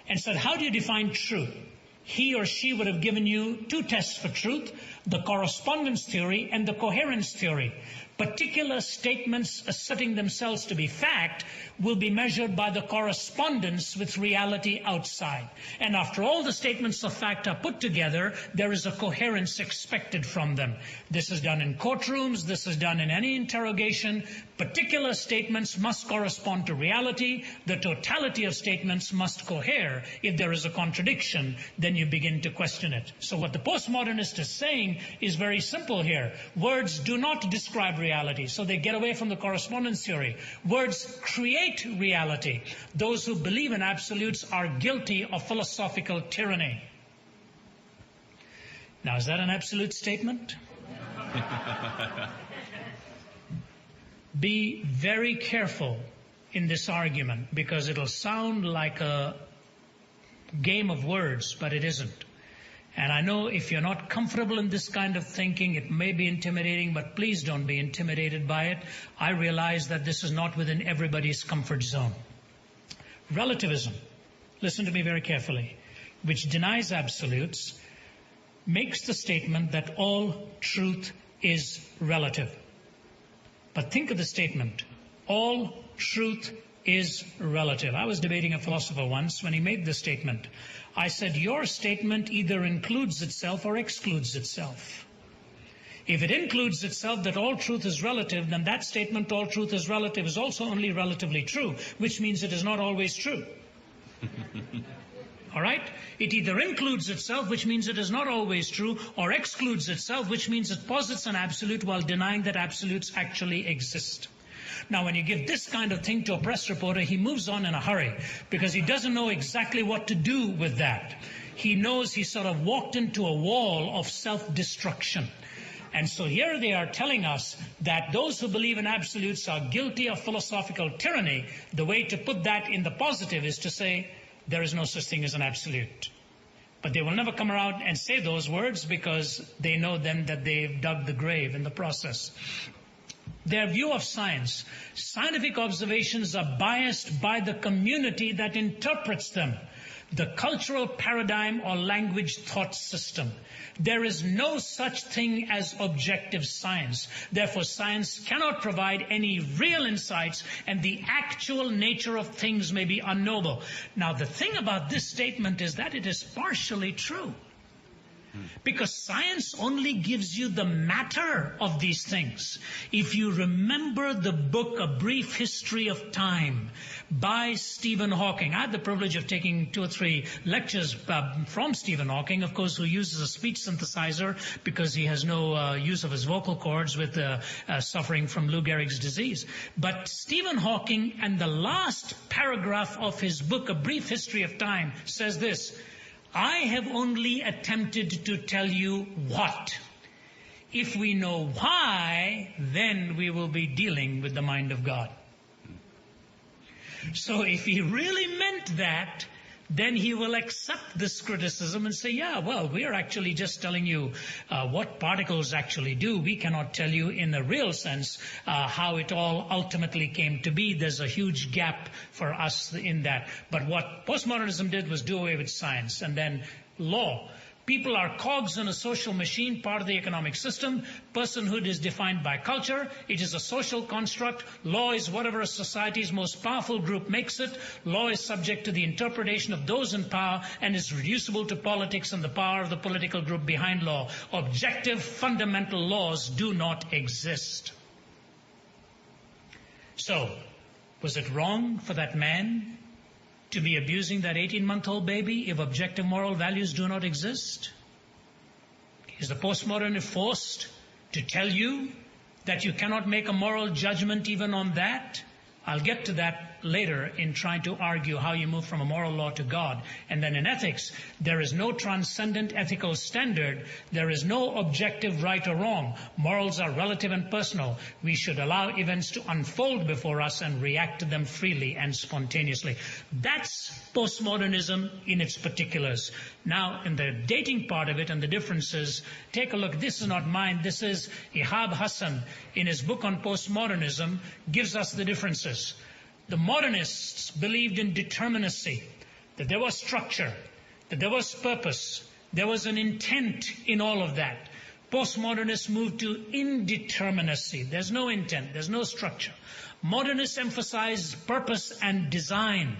and said, how do you define truth? He or she would have given you two tests for truth, the correspondence theory and the coherence theory. Particular statements asserting themselves to be fact will be measured by the correspondence with reality outside. And after all the statements of fact are put together, there is a coherence expected from them. This is done in courtrooms. This is done in any interrogation. Particular statements must correspond to reality. The totality of statements must cohere. If there is a contradiction, then you begin to question it. So what the postmodernist is saying is very simple here. Words do not describe reality, so they get away from the correspondence theory. Words create reality. Those who believe in absolutes are guilty of philosophical tyranny. Now, is that an absolute statement? Be very careful in this argument, because it'll sound like a game of words, but it isn't. And I know if you're not comfortable in this kind of thinking, it may be intimidating, but please don't be intimidated by it. I realize that this is not within everybody's comfort zone. Relativism, listen to me very carefully, which denies absolutes, makes the statement that all truth is relative. But think of the statement, all truth is relative. I was debating a philosopher once when he made this statement. I said, your statement either includes itself or excludes itself. If it includes itself that all truth is relative, then that statement, all truth is relative, is also only relatively true, which means it is not always true. All right? It either includes itself, which means it is not always true, or excludes itself, which means it posits an absolute while denying that absolutes actually exist. Now, when you give this kind of thing to a press reporter, he moves on in a hurry because he doesn't know exactly what to do with that. He knows he sort of walked into a wall of self-destruction. And so here they are telling us that those who believe in absolutes are guilty of philosophical tyranny. The way to put that in the positive is to say, there is no such thing as an absolute. But they will never come around and say those words because they know then that they've dug the grave in the process. Their view of science, scientific observations are biased by the community that interprets them, the cultural paradigm or language thought system. There is no such thing as objective science. Therefore, science cannot provide any real insights, and the actual nature of things may be unknowable. Now, the thing about this statement is that it is partially true, because science only gives you the matter of these things. If you remember the book A Brief History of Time by Stephen Hawking, I had the privilege of taking 2 or 3 lectures from Stephen Hawking, of course, who uses a speech synthesizer because he has no use of his vocal cords with suffering from Lou Gehrig's disease. But Stephen Hawking, and the last paragraph of his book A Brief History of Time, says this: I have only attempted to tell you what. If we know why, then we will be dealing with the mind of God. So if he really meant that, then he will accept this criticism and say, yeah, well, we are actually just telling you what particles actually do. We cannot tell you in a real sense how it all ultimately came to be. There's a huge gap for us in that. But what postmodernism did was do away with science. And then law. People are cogs in a social machine, part of the economic system. Personhood is defined by culture. It is a social construct. Law is whatever a society's most powerful group makes it. Law is subject to the interpretation of those in power and is reducible to politics and the power of the political group behind law. Objective, fundamental laws do not exist. So, was it wrong for that man to be abusing that 18-month-old baby if objective moral values do not exist? Is the postmodernist forced to tell you that you cannot make a moral judgment even on that? I'll get to that later in trying to argue how you move from a moral law to God. And then in ethics, there is no transcendent ethical standard. There is no objective right or wrong. Morals are relative and personal. We should allow events to unfold before us and react to them freely and spontaneously. That's postmodernism in its particulars. Now, in the dating part of it and the differences, take a look. This is not mine. This is Ihab Hassan in his book on postmodernism, gives us the differences. The modernists believed in determinacy, that there was structure, that there was purpose, there was an intent in all of that. Postmodernists moved to indeterminacy. There's no intent, there's no structure. Modernists emphasize purpose and design.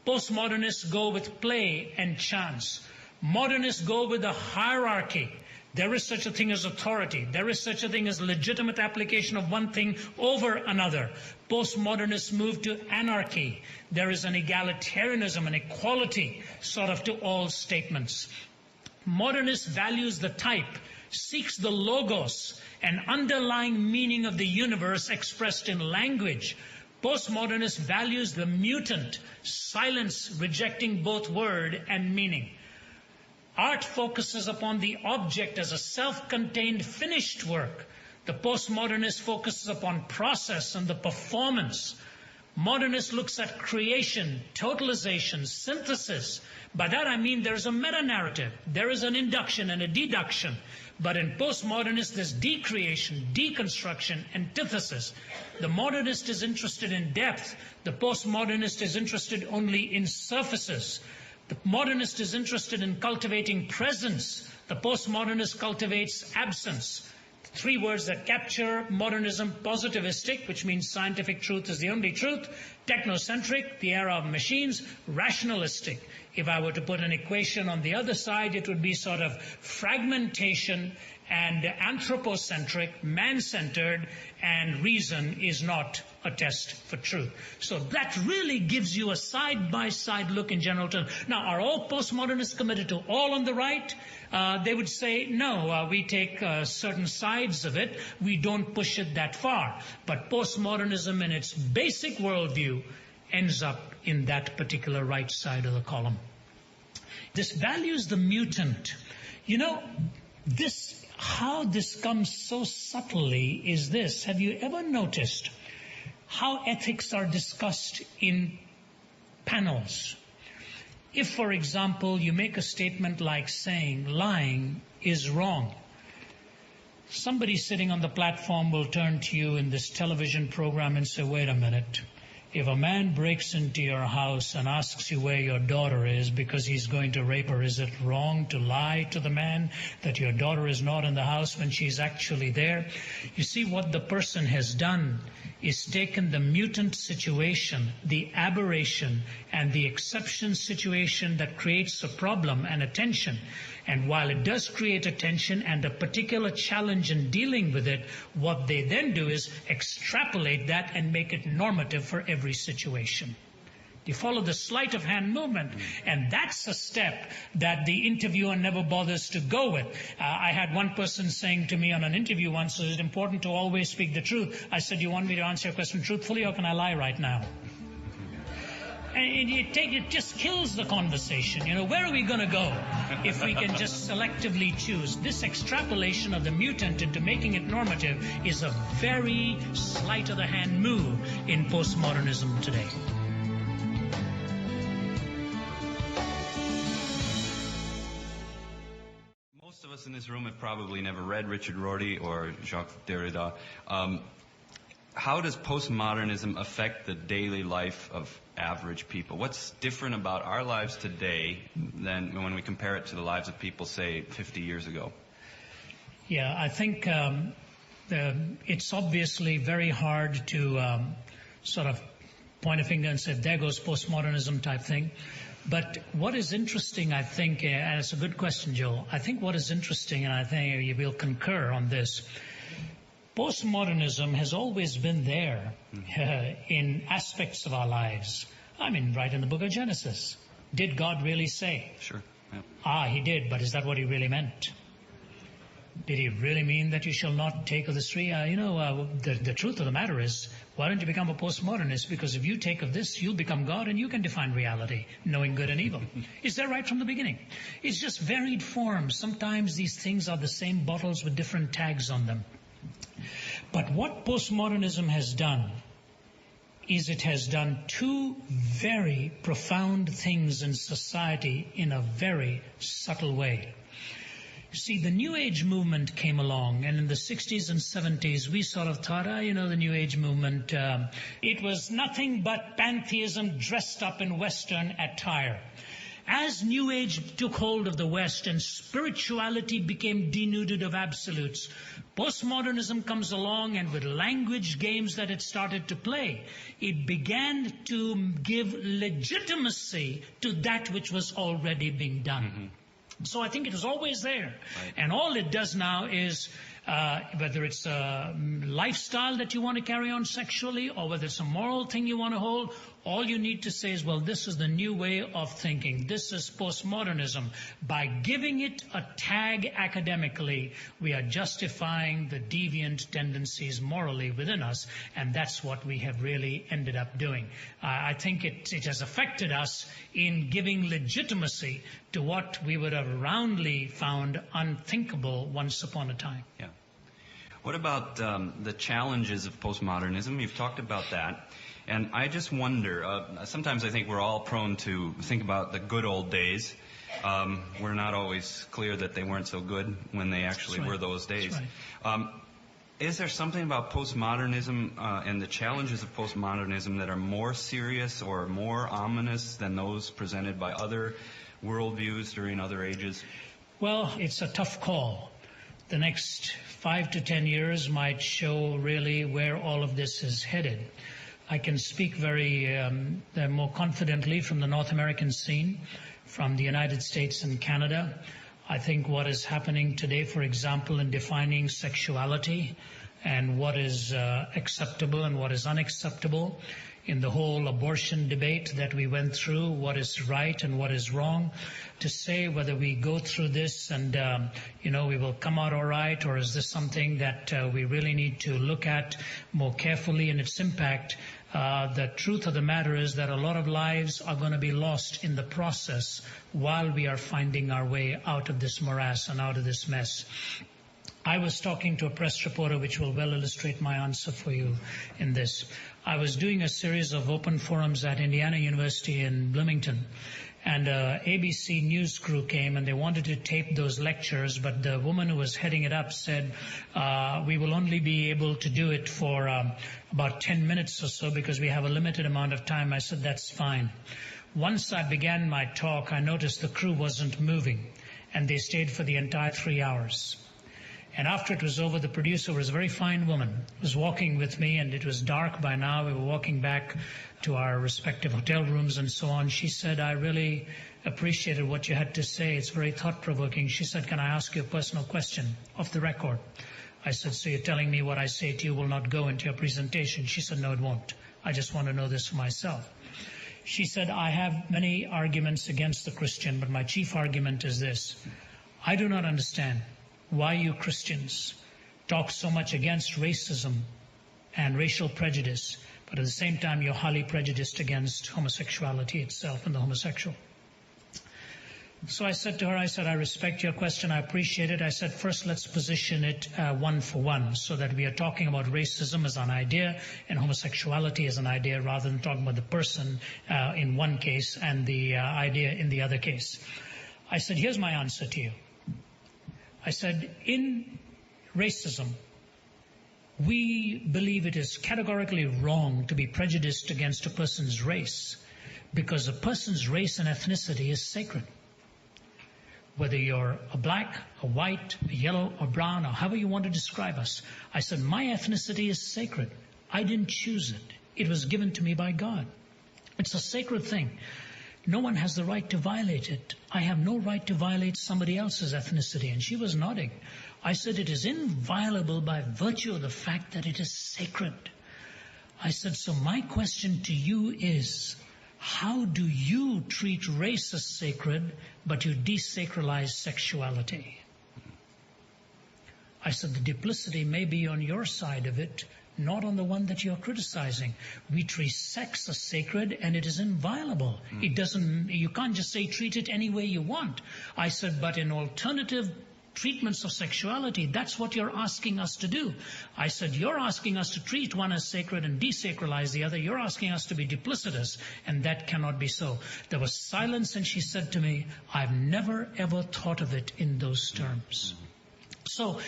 Postmodernists go with play and chance. Modernists go with a hierarchy. There is such a thing as authority. There is such a thing as legitimate application of one thing over another. Postmodernists move to anarchy. There is an egalitarianism, an equality sort of to all statements. Modernist values the type, seeks the logos, an underlying meaning of the universe expressed in language. Postmodernist values the mutant, silence rejecting both word and meaning. Art focuses upon the object as a self-contained finished work. The postmodernist focuses upon process and the performance. Modernist looks at creation, totalization, synthesis. By that I mean there is a meta-narrative. There is an induction and a deduction. But in postmodernist there's decreation, deconstruction, antithesis. The modernist is interested in depth. The postmodernist is interested only in surfaces. The modernist is interested in cultivating presence. The postmodernist cultivates absence. Three words that capture modernism: positivistic, which means scientific truth is the only truth; technocentric, the era of machines; rationalistic. If I were to put an equation on the other side, it would be sort of fragmentation and anthropocentric, man-centered, and reason is not a test for truth. So that really gives you a side-by-side look in general terms. Now, are all postmodernists committed to all on the right? They would say, no, we take certain sides of it. We don't push it that far. But postmodernism in its basic worldview ends up in that particular right side of the column. This values the mutant. You know, how this comes so subtly is this. Have you ever noticed how ethics are discussed in panels? If, for example, you make a statement like saying lying is wrong, somebody sitting on the platform will turn to you in this television program and say, wait a minute. If a man breaks into your house and asks you where your daughter is because he's going to rape her, is it wrong to lie to the man that your daughter is not in the house when she's actually there? You see, what the person has done is taken the mutant situation, the aberration, and the exception situation that creates a problem and a tension. And while it does create a tension and a particular challenge in dealing with it, what they then do is extrapolate that and make it normative for every situation. You follow the sleight of hand movement, and that's a step that the interviewer never bothers to go with. I had one person saying to me on an interview once, is it important to always speak the truth? I said, you want me to answer your question truthfully, or can I lie right now? And it just kills the conversation. You know, where are we going to go if we can just selectively choose? This extrapolation of the mutant into making it normative is a very sleight-of-the-hand move in postmodernism today. Most of us in this room have probably never read Richard Rorty or Jacques Derrida. How does postmodernism affect the daily life of average people? What's different about our lives today than when we compare it to the lives of people, say, 50 years ago? Yeah, I think it's obviously very hard to sort of point a finger and say, there goes postmodernism type thing. But what is interesting, I think, and it's a good question, Joel, I think what is interesting, and I think you will concur on this, postmodernism has always been there in aspects of our lives. I mean, right in the book of Genesis. Did God really say? Sure. Yeah. He did, but is that what he really meant? Did he really mean that you shall not take of this tree? The truth of the matter is, why don't you become a postmodernist? Because if you take of this, you'll become God and you can define reality, knowing good and evil. Is that right from the beginning? It's just varied forms. Sometimes these things are the same bottles with different tags on them. But what postmodernism has done is it has done two very profound things in society in a very subtle way. See, the New Age movement came along, and in the 60s and 70s, we sort of thought, the New Age movement, it was nothing but pantheism dressed up in Western attire. As New Age took hold of the West and spirituality became denuded of absolutes, postmodernism comes along, and with language games that it started to play, it began to give legitimacy to that which was already being done. So I think it was always there. Right. And all it does now is, whether it's a lifestyle that you want to carry on sexually, or whether it's a moral thing you want to hold, all you need to say is, well, this is the new way of thinking. This is postmodernism. By giving it a tag academically, we are justifying the deviant tendencies morally within us, and that's what we have really ended up doing. I think it has affected us in giving legitimacy to what we would have roundly found unthinkable once upon a time. Yeah. What about the challenges of postmodernism? You've talked about that. And I just wonder, sometimes I think we're all prone to think about the good old days. We're not always clear that they weren't so good when they actually were those days. Right. Is there something about postmodernism and the challenges of postmodernism that are more serious or more ominous than those presented by other worldviews during other ages? Well, it's a tough call. The next 5 to 10 years might show really where all of this is headed. I can speak very more confidently from the North American scene, from the United States and Canada. I think what is happening today, for example, in defining sexuality and what is acceptable and what is unacceptable, in the whole abortion debate that we went through, what is right and what is wrong, to say whether we go through this and, we will come out all right, or is this something that we really need to look at more carefully in its impact. The truth of the matter is that a lot of lives are going to be lost in the process while we are finding our way out of this morass and out of this mess. I was talking to a press reporter, which will well illustrate my answer for you in this. I was doing a series of open forums at Indiana University in Bloomington, and ABC news crew came and they wanted to tape those lectures, but the woman who was heading it up said, we will only be able to do it for about 10 minutes or so because we have a limited amount of time. I said, that's fine. Once I began my talk, I noticed the crew wasn't moving, and they stayed for the entire 3 hours. And after it was over, the producer was a very fine woman, was walking with me, and it was dark by now. We were walking back to our respective hotel rooms and so on. She said, I really appreciated what you had to say. It's very thought-provoking. She said, can I ask you a personal question off the record? I said, so you're telling me what I say to you will not go into your presentation? She said, no, it won't. I just want to know this for myself. She said, I have many arguments against the Christian, but my chief argument is this. I do not understand why you Christians talk so much against racism and racial prejudice, but at the same time you're highly prejudiced against homosexuality itself and the homosexual. So I said to her, I respect your question, I appreciate it. I said, first let's position it one for one, so that we are talking about racism as an idea and homosexuality as an idea, rather than talking about the person in one case and the idea in the other case. I said, here's my answer to you. I said, in racism, we believe it is categorically wrong to be prejudiced against a person's race, because a person's race and ethnicity is sacred. Whether you're a black, a white, a yellow, or brown, or however you want to describe us. I said, my ethnicity is sacred. I didn't choose it. It was given to me by God. It's a sacred thing. No one has the right to violate it. I have no right to violate somebody else's ethnicity. And she was nodding. I said, it is inviolable by virtue of the fact that it is sacred. I said, so my question to you is, how do you treat race as sacred, but you desacralize sexuality? I said, the duplicity may be on your side of it, not on the one that you're criticizing. We treat sex as sacred, and it is inviolable. It doesn't, you can't just say treat it any way you want. I said, but in alternative treatments of sexuality, that's what you're asking us to do. I said, you're asking us to treat one as sacred and desacralize the other. You're asking us to be duplicitous, and that cannot be so. There was silence, and she said to me, I've never ever thought of it in those terms. So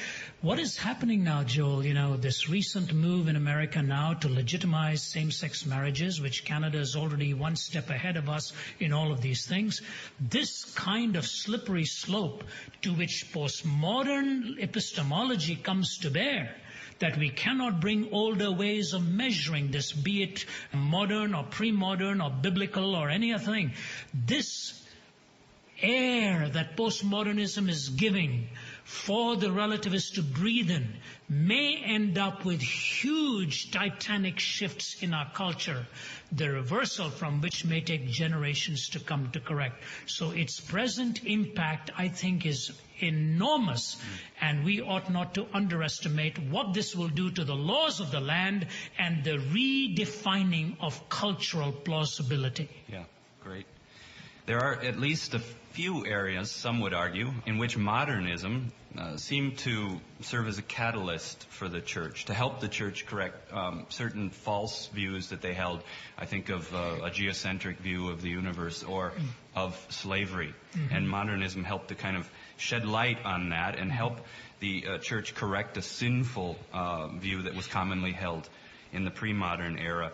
what is happening now, Joel, this recent move in America now to legitimize same-sex marriages, which Canada is already one step ahead of us in all of these things, this kind of slippery slope to which postmodern epistemology comes to bear, that we cannot bring older ways of measuring this, be it modern or pre-modern or biblical or any other thing. This air that postmodernism is giving for the relativists to breathe in may end up with huge titanic shifts in our culture, the reversal from which may take generations to come to correct. So its present impact, I think, is enormous, and we ought not to underestimate what this will do to the laws of the land and the redefining of cultural plausibility. Yeah, great. There are at least a few areas, some would argue, in which modernism seemed to serve as a catalyst for the church, to help the church correct certain false views that they held. I think of a geocentric view of the universe or of slavery. And modernism helped to kind of shed light on that and help the church correct a sinful view that was commonly held in the pre-modern era.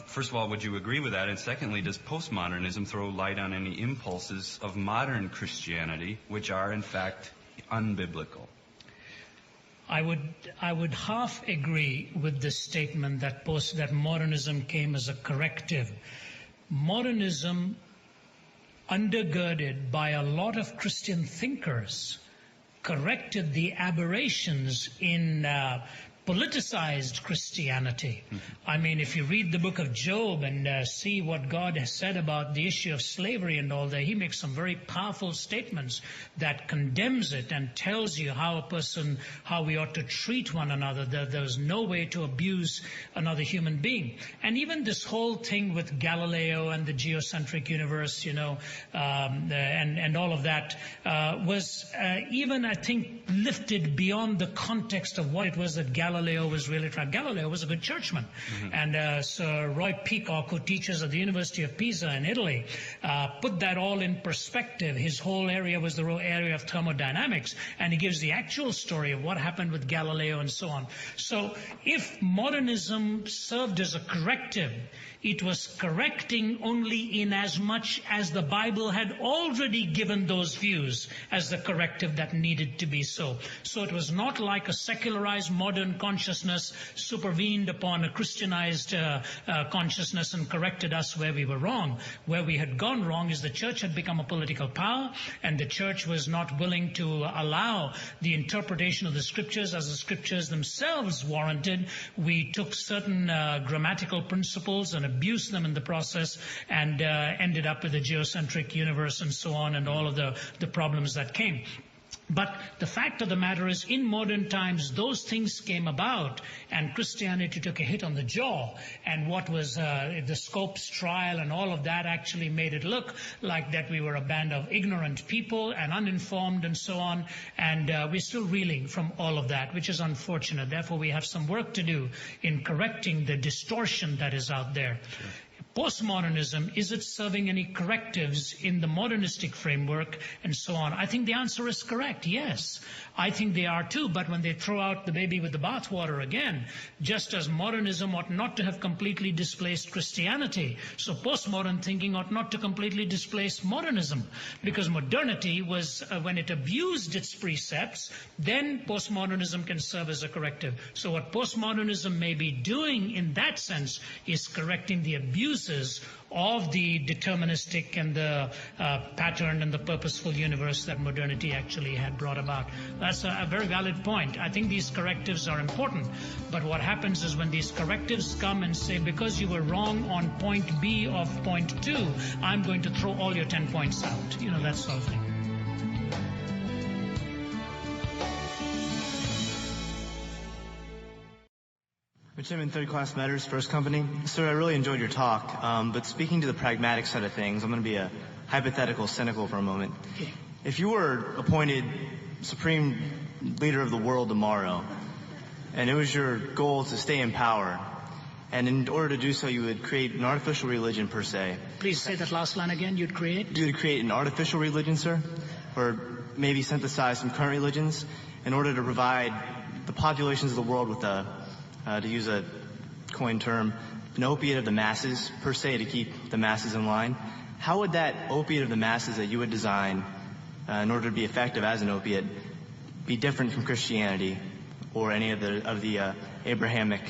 First of all, would you agree with that? And secondly, does postmodernism throw light on any impulses of modern Christianity, which are in fact unbiblical? I would half agree with the statement that modernism came as a corrective. Modernism, undergirded by a lot of Christian thinkers, corrected the aberrations in politicized Christianity. I mean, if you read the book of Job and see what God has said about the issue of slavery and all that, he makes some very powerful statements that condemns it and tells you how we ought to treat one another, that there's no way to abuse another human being. And even this whole thing with Galileo and the geocentric universe, and all of that was even, I think, lifted beyond the context of what it was that Galileo was really trying. Galileo was a good churchman. And Sir Roy Peacock, who teaches at the University of Pisa in Italy, put that all in perspective. His whole area was the area of thermodynamics, and he gives the actual story of what happened with Galileo and so on. So if modernism served as a corrective, it was correcting only in as much as the Bible had already given those views as the corrective that needed to be so. So it was not like a secularized modern consciousness supervened upon a Christianized consciousness and corrected us where we were wrong. Where we had gone wrong is the church had become a political power, and the church was not willing to allow the interpretation of the scriptures as the scriptures themselves warranted. We took certain grammatical principles and abused them in the process, and ended up with a geocentric universe and so on, and all of the problems that came. But the fact of the matter is, in modern times, those things came about, and Christianity took a hit on the jaw. And what was the Scopes trial and all of that actually made it look like that we were a band of ignorant people and uninformed and so on. And we're still reeling from all of that, which is unfortunate. Therefore, we have some work to do in correcting the distortion that is out there. Sure. Postmodernism, is it serving any correctives in the modernistic framework and so on? I think the answer is correct, yes. I think they are too, but when they throw out the baby with the bathwater again, just as modernism ought not to have completely displaced Christianity, so postmodern thinking ought not to completely displace modernism, because modernity was, when it abused its precepts, then postmodernism can serve as a corrective. So what postmodernism may be doing in that sense is correcting the abuses of the deterministic and the patterned and the purposeful universe that modernity actually had brought about. That's a very valid point. I think these correctives are important, but what happens is when these correctives come and say, because you were wrong on point B of point 2, I'm going to throw all your 10 points out. That sort of thing. Chairman, Third Class Matters, First Company. Sir, I really enjoyed your talk, but speaking to the pragmatic side of things, I'm going to be a hypothetical cynical for a moment. Okay. If you were appointed supreme leader of the world tomorrow, and it was your goal to stay in power, and in order to do so, you would create an artificial religion per se. Please say that last line again. You'd create? You would create an artificial religion, sir, or maybe synthesize some current religions in order to provide the populations of the world with to use a coined term, an opiate of the masses, per se, to keep the masses in line. How would that opiate of the masses that you would design in order to be effective as an opiate be different from Christianity or any of the Abrahamic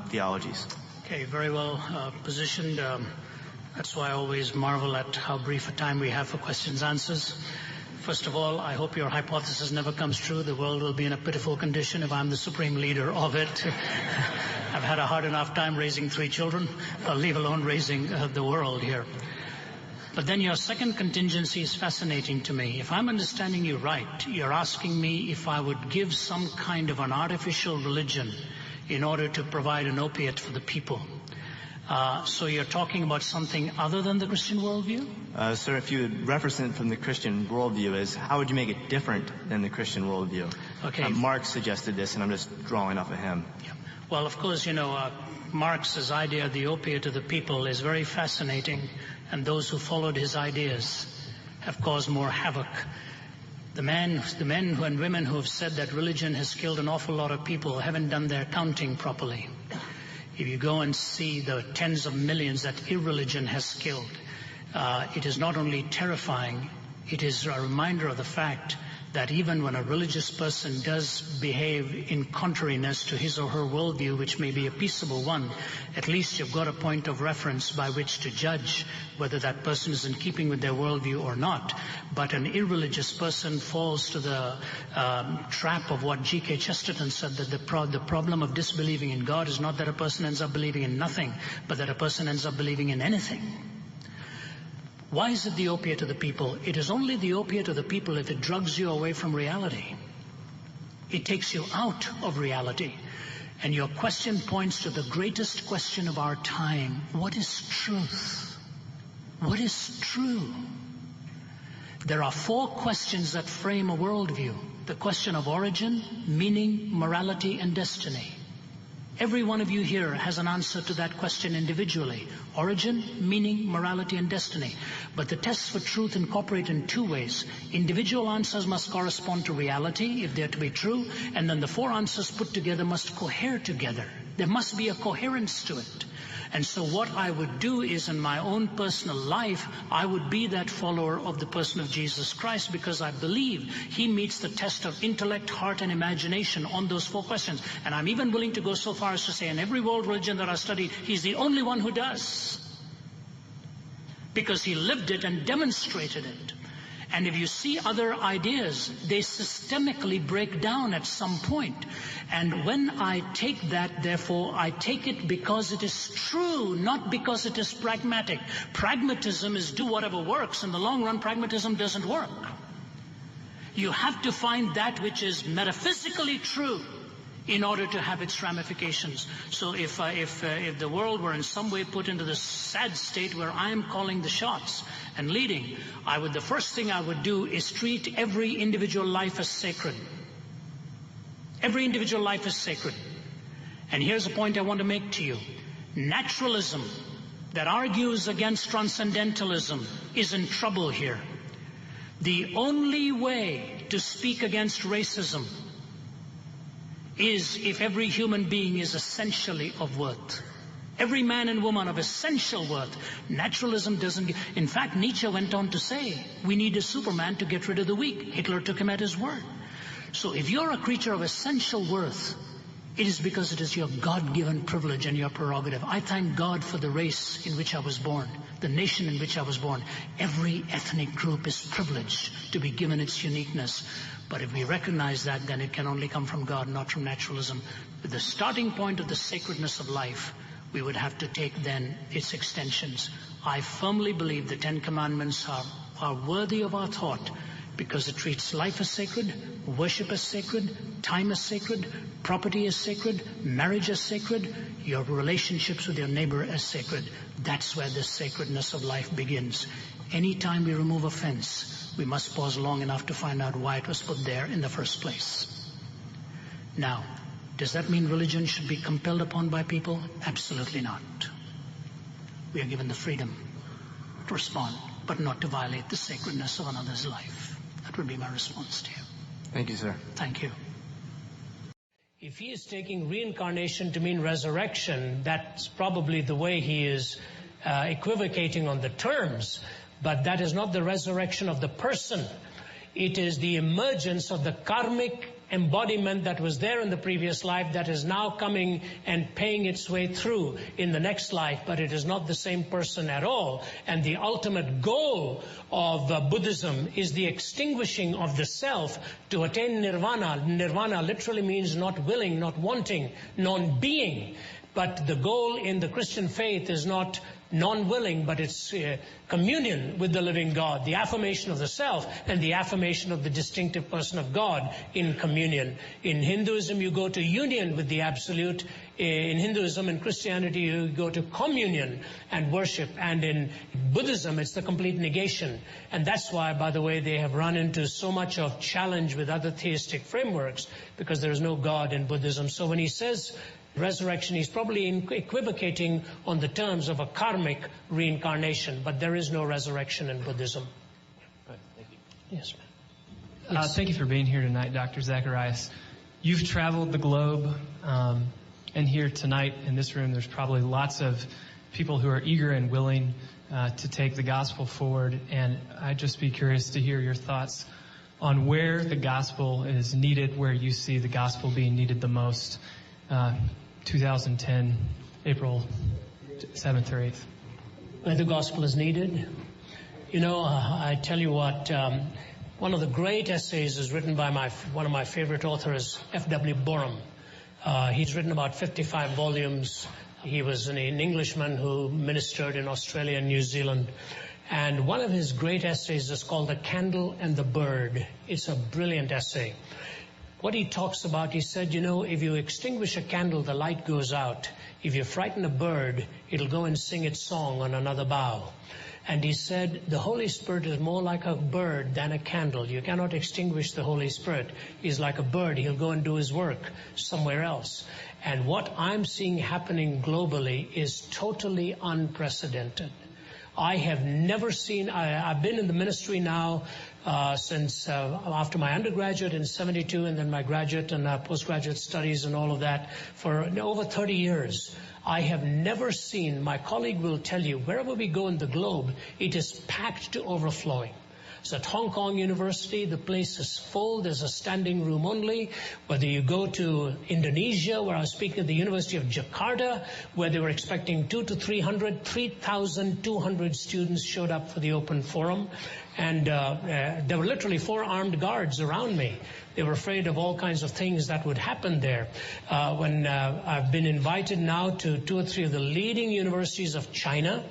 theologies? Okay, very well positioned. That's why I always marvel at how brief a time we have for questions and answers. First of all, I hope your hypothesis never comes true. The world will be in a pitiful condition if I'm the supreme leader of it. I've had a hard enough time raising 3 children, leave alone raising the world here. But then your second contingency is fascinating to me. If I'm understanding you right, you're asking me if I would give some kind of an artificial religion in order to provide an opiate for the people. So you're talking about something other than the Christian worldview? Sir, if you would reference it from the Christian worldview, how would you make it different than the Christian worldview? Okay. Marx suggested this, and I'm just drawing off of him. Yeah. Well, of course, Marx's idea of the opiate of the people is very fascinating, and those who followed his ideas have caused more havoc. The men and women who have said that religion has killed an awful lot of people haven't done their counting properly. If you go and see the tens of millions that irreligion has killed, it is not only terrifying, it is a reminder of the fact that even when a religious person does behave in contrariness to his or her worldview, which may be a peaceable one, at least you've got a point of reference by which to judge whether that person is in keeping with their worldview or not. But an irreligious person falls to the trap of what G.K. Chesterton said, that the problem of disbelieving in God is not that a person ends up believing in nothing, but that a person ends up believing in anything. Why is it the opiate of the people? It is only the opiate of the people if it drugs you away from reality. It takes you out of reality. And your question points to the greatest question of our time. What is truth? What is true? There are 4 questions that frame a worldview. The question of origin, meaning, morality, and destiny. Every one of you here has an answer to that question individually. Origin, meaning, morality, and destiny. But the tests for truth incorporate in 2 ways. Individual answers must correspond to reality, if they're to be true, and then the 4 answers put together must cohere together. There must be a coherence to it. And so what I would do is, in my own personal life, I would be that follower of the person of Jesus Christ, because I believe he meets the test of intellect, heart, and imagination on those 4 questions. And I'm even willing to go so far as to say, in every world religion that I studied, he's the only one who does. Because he lived it and demonstrated it. And if you see other ideas, they systemically break down at some point. And when I take that, therefore, I take it because it is true, not because it is pragmatic. Pragmatism is do whatever works. In the long run, pragmatism doesn't work. You have to find that which is metaphysically true in order to have its ramifications. So if the world were in some way put into this sad state where I am calling the shots and leading, the first thing I would do is treat every individual life as sacred. Every individual life is sacred. And here's a point I want to make to you. Naturalism that argues against transcendentalism is in trouble here. The only way to speak against racism is if every human being is essentially of worth. Every man and woman of essential worth. Naturalism doesn't. In fact, Nietzsche went on to say, we need a Superman to get rid of the weak. Hitler took him at his word. So if you're a creature of essential worth, it is because it is your God-given privilege and your prerogative. I thank God for the race in which I was born, the nation in which I was born. Every ethnic group is privileged to be given its uniqueness. But if we recognize that, then it can only come from God, not from naturalism. With the starting point of the sacredness of life, we would have to take then its extensions. I firmly believe the 10 Commandments are worthy of our thought, because it treats life as sacred, worship as sacred, time as sacred, property as sacred, marriage as sacred, your relationships with your neighbor as sacred. That's where the sacredness of life begins. Anytime we remove a fence, we must pause long enough to find out why it was put there in the first place. Now, does that mean religion should be compelled upon by people? Absolutely not. We are given the freedom to respond, but not to violate the sacredness of another's life. That would be my response to you. Thank you, sir. Thank you. If he is taking reincarnation to mean resurrection, that's probably the way he is equivocating on the terms, but that is not the resurrection of the person. It is the emergence of the karmic embodiment that was there in the previous life that is now coming and paying its way through in the next life, but it is not the same person at all. And the ultimate goal of Buddhism is the extinguishing of the self to attain nirvana. Nirvana literally means not willing, not wanting, non-being. But the goal in the Christian faith is not non-willing, but it's communion with the living God, the affirmation of the self and the affirmation of the distinctive person of God in communion. In Hinduism, you go to union with the Absolute. In Hinduism and Christianity, you go to communion and worship. And in Buddhism, it's the complete negation. And that's why, by the way, they have run into so much of challenge with other theistic frameworks, because there is no God in Buddhism. So when he says resurrection, he's probably equivocating on the terms of a karmic reincarnation, but there is no resurrection in Buddhism. Right, thank you. Yes, ma'am. Yes. Thank you for being here tonight, Dr. Zacharias. You've traveled the globe, and here tonight in this room, there's probably lots of people who are eager and willing to take the gospel forward, and I'd just be curious to hear your thoughts on where the gospel is needed, where you see the gospel being needed the most. 2010, April 7th or 8th. Where the gospel is needed? You know, I tell you what, one of the great essays is written by one of my favorite authors, F.W. Borum. He's written about 55 volumes. He was an Englishman who ministered in Australia and New Zealand. And one of his great essays is called The Candle and the Bird. It's a brilliant essay. What he talks about, he said, you know, if you extinguish a candle, the light goes out. If you frighten a bird, it'll go and sing its song on another bough. And he said, the Holy Spirit is more like a bird than a candle. You cannot extinguish the Holy Spirit. He's like a bird. He'll go and do his work somewhere else. And what I'm seeing happening globally is totally unprecedented. I have never seen, I've been in the ministry now since after my undergraduate in 72 and then my graduate and postgraduate studies and all of that for over 30 years. I have never seen, my colleague will tell you, wherever we go in the globe, it is packed to overflowing. So at Hong Kong University, the place is full. There's a standing room only. Whether you go to Indonesia, where I was speaking at the University of Jakarta, where they were expecting 200 to 300, 3,200 students showed up for the open forum. And there were literally 4 armed guards around me. They were afraid of all kinds of things that would happen there. When I've been invited now to 2 or 3 of the leading universities of China.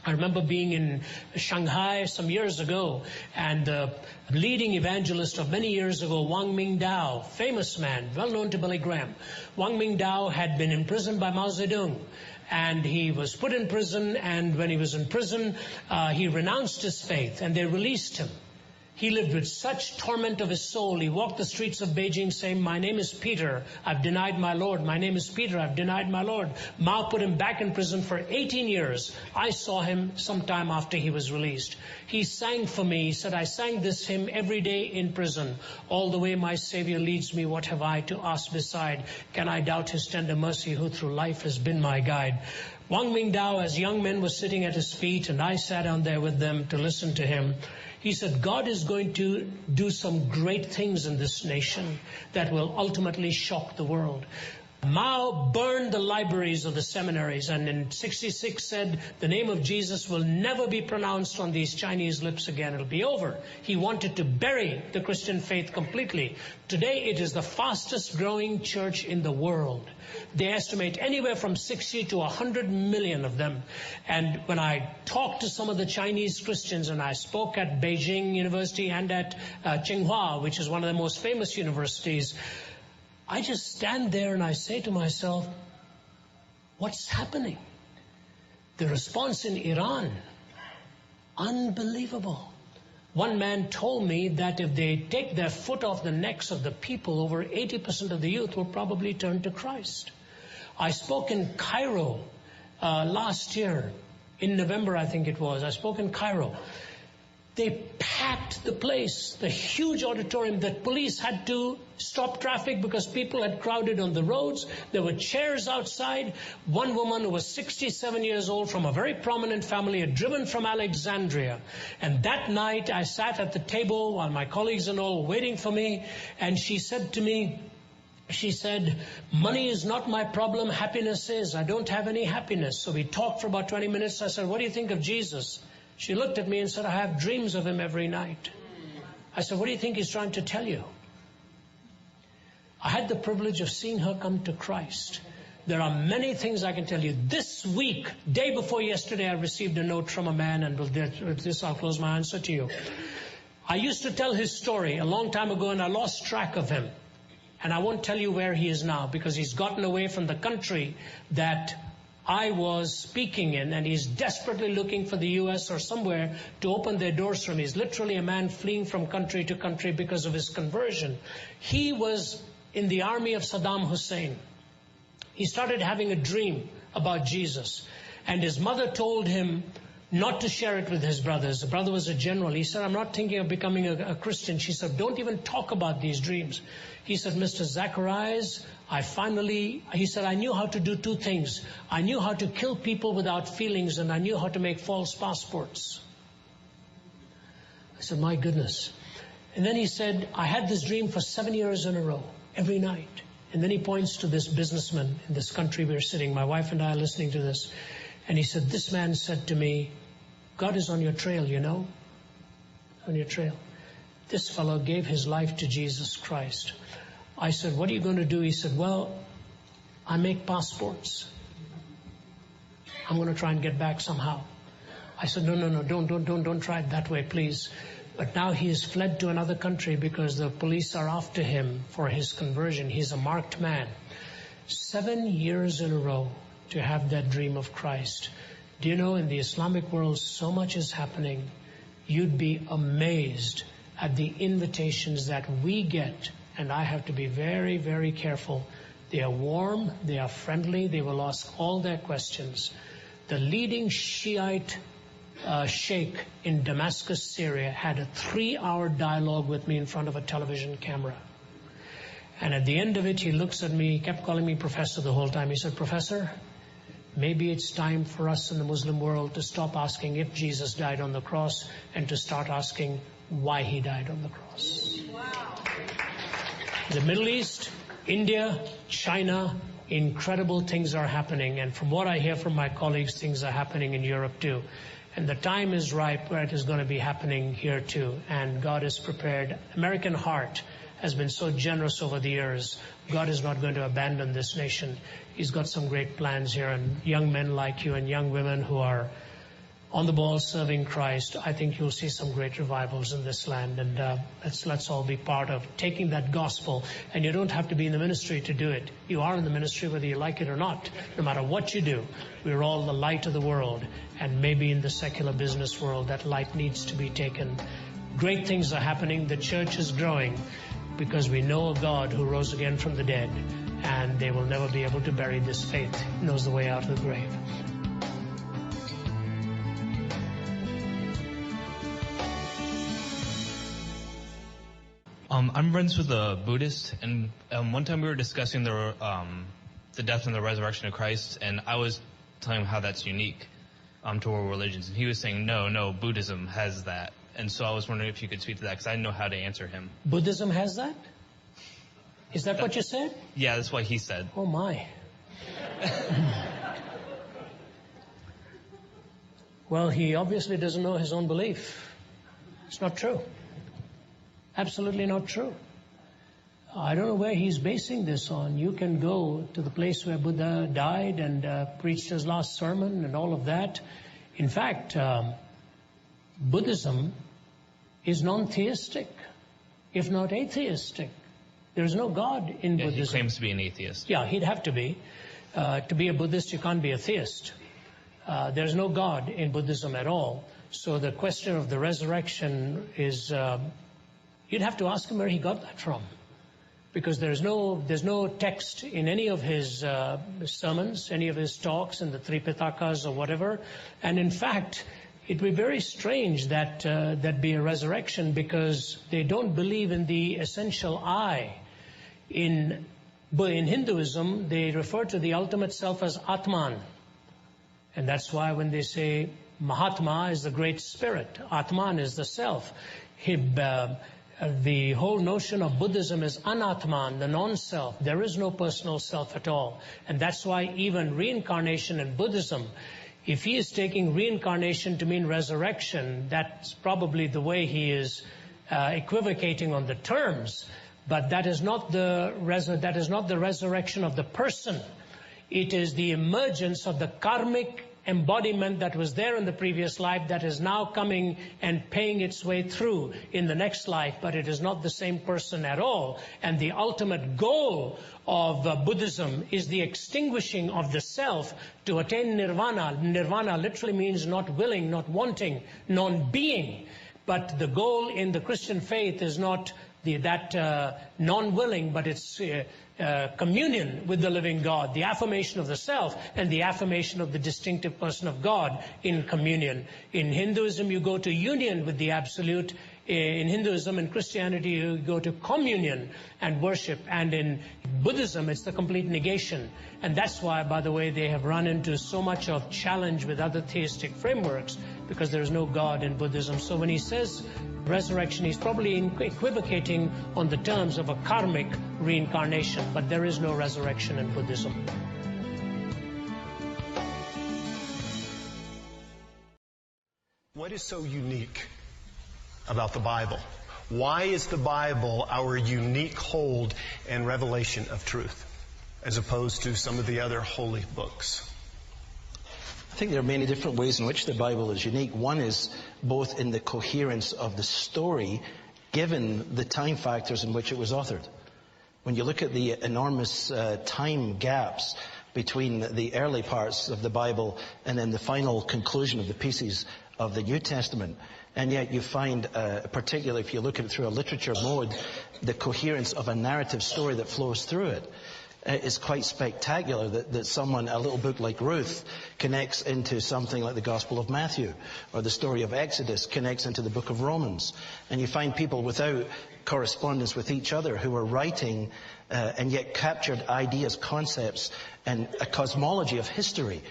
I remember being in Shanghai some years ago, and the leading evangelist of many years ago, Wang Mingdao, famous man, well known to Billy Graham. Wang Mingdao had been imprisoned by Mao Zedong, and he was put in prison, and when he was in prison, he renounced his faith, and they released him. He lived with such torment of his soul. He walked the streets of Beijing saying, my name is Peter, I've denied my Lord. My name is Peter, I've denied my Lord. Mao put him back in prison for 18 years. I saw him sometime after he was released. He sang for me. He said, I sang this hymn every day in prison. All the way my Savior leads me, what have I to ask beside? Can I doubt his tender mercy, who through life has been my guide? Wang Mingdao, as young men, was sitting at his feet, and I sat down there with them to listen to him. He said, God is going to do some great things in this nation that will ultimately shock the world. Mao burned the libraries of the seminaries, and in 66 said the name of Jesus will never be pronounced on these Chinese lips again. It'll be over. He wanted to bury the Christian faith completely. Today it is the fastest growing church in the world. They estimate anywhere from 60 to 100 million of them. And when I talked to some of the Chinese Christians, and I spoke at Beijing University and at Tsinghua, which is one of the most famous universities, I just stand there and I say to myself, what's happening? The response in Iran, unbelievable. One man told me that if they take their foot off the necks of the people, over 80% of the youth will probably turn to Christ. I spoke in Cairo last year, in November I think it was. I spoke in Cairo. They packed the place, the huge auditorium. The police had to stop traffic because people had crowded on the roads. There were chairs outside. One woman who was 67 years old from a very prominent family had driven from Alexandria. And that night I sat at the table while my colleagues and all were waiting for me. And she said to me, she said, money is not my problem, happiness is. I don't have any happiness. So we talked for about 20 minutes. I said, what do you think of Jesus? She looked at me and said, I have dreams of him every night. I said, what do you think he's trying to tell you? I had the privilege of seeing her come to Christ. There are many things I can tell you. This week, day before yesterday, I received a note from a man, and with this I'll close my answer to you. I used to tell his story a long time ago, and I lost track of him. And I won't tell you where he is now, because he's gotten away from the country that I was speaking in, and he's desperately looking for the U.S. or somewhere to open their doors for him. He's literally a man fleeing from country to country because of his conversion. He was in the army of Saddam Hussein. He started having a dream about Jesus, and his mother told him not to share it with his brothers. The brother was a general. He said, I'm not thinking of becoming a Christian. She said, don't even talk about these dreams. He said, Mr. Zacharias, he said, I knew how to do two things. I knew how to kill people without feelings, and I knew how to make false passports. I said, my goodness. And then he said, I had this dream for 7 years in a row, every night. And then he points to this businessman in this country we're sitting. My wife and I are listening to this. And he said, this man said to me, God is on your trail, you know, on your trail. This fellow gave his life to Jesus Christ. I said, what are you going to do? He said, well, I make passports. I'm going to try and get back somehow. I said, no, don't try it that way, please. But now he has fled to another country because the police are after him for his conversion. He's a marked man. 7 years in a row to have that dream of Christ. Do you know, in the Islamic world, so much is happening. You'd be amazed at the invitations that we get. And I have to be very, very careful. They are warm, they are friendly, they will ask all their questions. The leading Shiite sheikh in Damascus, Syria, had a 3-hour dialogue with me in front of a television camera. And at the end of it, he looks at me, he kept calling me professor the whole time. He said, Professor, maybe it's time for us in the Muslim world to stop asking if Jesus died on the cross and to start asking why he died on the cross. Wow. The Middle East, India, China, incredible things are happening. And from what I hear from my colleagues, things are happening in Europe too. And the time is ripe where it is going to be happening here too. And God is prepared. American heart has been so generous over the years. God is not going to abandon this nation. He's got some great plans here. And young men like you and young women who are on the ball serving Christ, I think you'll see some great revivals in this land. And let's all be part of taking that gospel. And you don't have to be in the ministry to do it. You are in the ministry whether you like it or not. No matter what you do, we're all the light of the world. And maybe in the secular business world, that light needs to be taken. Great things are happening. The church is growing because we know a God who rose again from the dead. And they will never be able to bury this faith. He knows the way out of the grave. I'm friends with a Buddhist, and one time we were discussing the death and the resurrection of Christ, and I was telling him how that's unique to world religions, and he was saying, no, Buddhism has that. And so I was wondering if you could speak to that, because I didn't know how to answer him. Buddhism has that? Is that what you said? Yeah, that's what he said. Oh, my. Well, he obviously doesn't know his own belief. It's not true. Absolutely not true. I don't know where he's basing this on. You can go to the place where Buddha died and preached his last sermon and all of that. In fact, Buddhism is non-theistic, if not atheistic. There's no God in Buddhism. He claims to be an atheist. Yeah, he'd have to be. To be a Buddhist, you can't be a theist. There's no God in Buddhism at all. So the question of the resurrection is... you'd have to ask him where he got that from, because there's no text in any of his sermons, any of his talks in the three Pitakas or whatever. And in fact, it would be very strange that that be a resurrection, because they don't believe in the essential I. In Hinduism, they refer to the ultimate self as Atman. And that's why when they say Mahatma is the great spirit, Atman is the self. The whole notion of Buddhism is Anatman, the non-self. There is no personal self at all. And that's why even reincarnation in Buddhism, if he is taking reincarnation to mean resurrection, that's probably the way he is equivocating on the terms. But that is not the resurrection of the person. It is the emergence of the karmic embodiment that was there in the previous life that is now coming and paying its way through in the next life, but it is not the same person at all. And the ultimate goal of Buddhism is the extinguishing of the self to attain nirvana. Nirvana literally means not willing, not wanting, non-being. But the goal in the Christian faith is not that non-willing, but it's communion with the living God, the affirmation of the self and the affirmation of the distinctive person of God in communion. In Hinduism, you go to union with the Absolute. In Hinduism and Christianity, you go to communion and worship. And in Buddhism, it's the complete negation. And that's why, by the way, they have run into so much of challenge with other theistic frameworks, because there is no God in Buddhism. So when he says resurrection, he's probably equivocating on the terms of a karmic reincarnation, but there is no resurrection in Buddhism. What is so unique about the Bible? Why is the Bible our unique hold and revelation of truth, as opposed to some of the other holy books? I think there are many different ways in which the Bible is unique. One is both in the coherence of the story, given the time factors in which it was authored. When you look at the enormous time gaps between the early parts of the Bible and then the final conclusion of the pieces of the New Testament, and yet you find, particularly if you look at it through a literature mode, the coherence of a narrative story that flows through it. It's quite spectacular that someone, a little book like Ruth, connects into something like the Gospel of Matthew, or the story of Exodus connects into the book of Romans. And you find people without correspondence with each other who are writing and yet captured ideas, concepts, and a cosmology of history.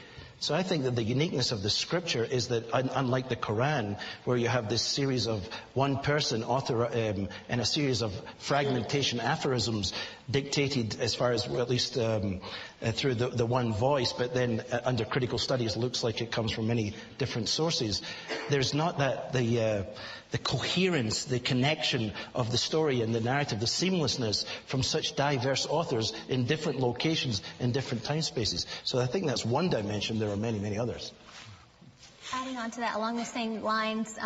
So I think that the uniqueness of the scripture is that, unlike the Quran, where you have this series of one person author and a series of fragmentation aphorisms dictated, as far as, well, at least through the one voice, but then under critical studies it looks like it comes from many different sources. There's not that the coherence, the connection of the story and the narrative, the seamlessness from such diverse authors in different locations in different time spaces. So I think that's one dimension. There are many, many others. Adding on to that, along the same lines,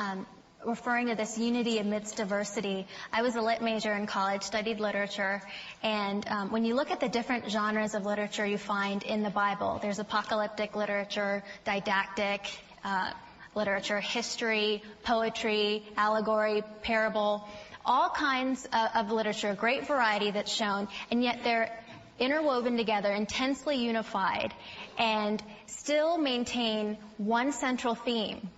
referring to this unity amidst diversity, I was a lit major in college, studied literature, and when you look at the different genres of literature you find in the Bible, there's apocalyptic literature, didactic literature, history, poetry, allegory, parable, all kinds of literature, a great variety that's shown, and yet they're interwoven together, intensely unified, and still maintain one central theme,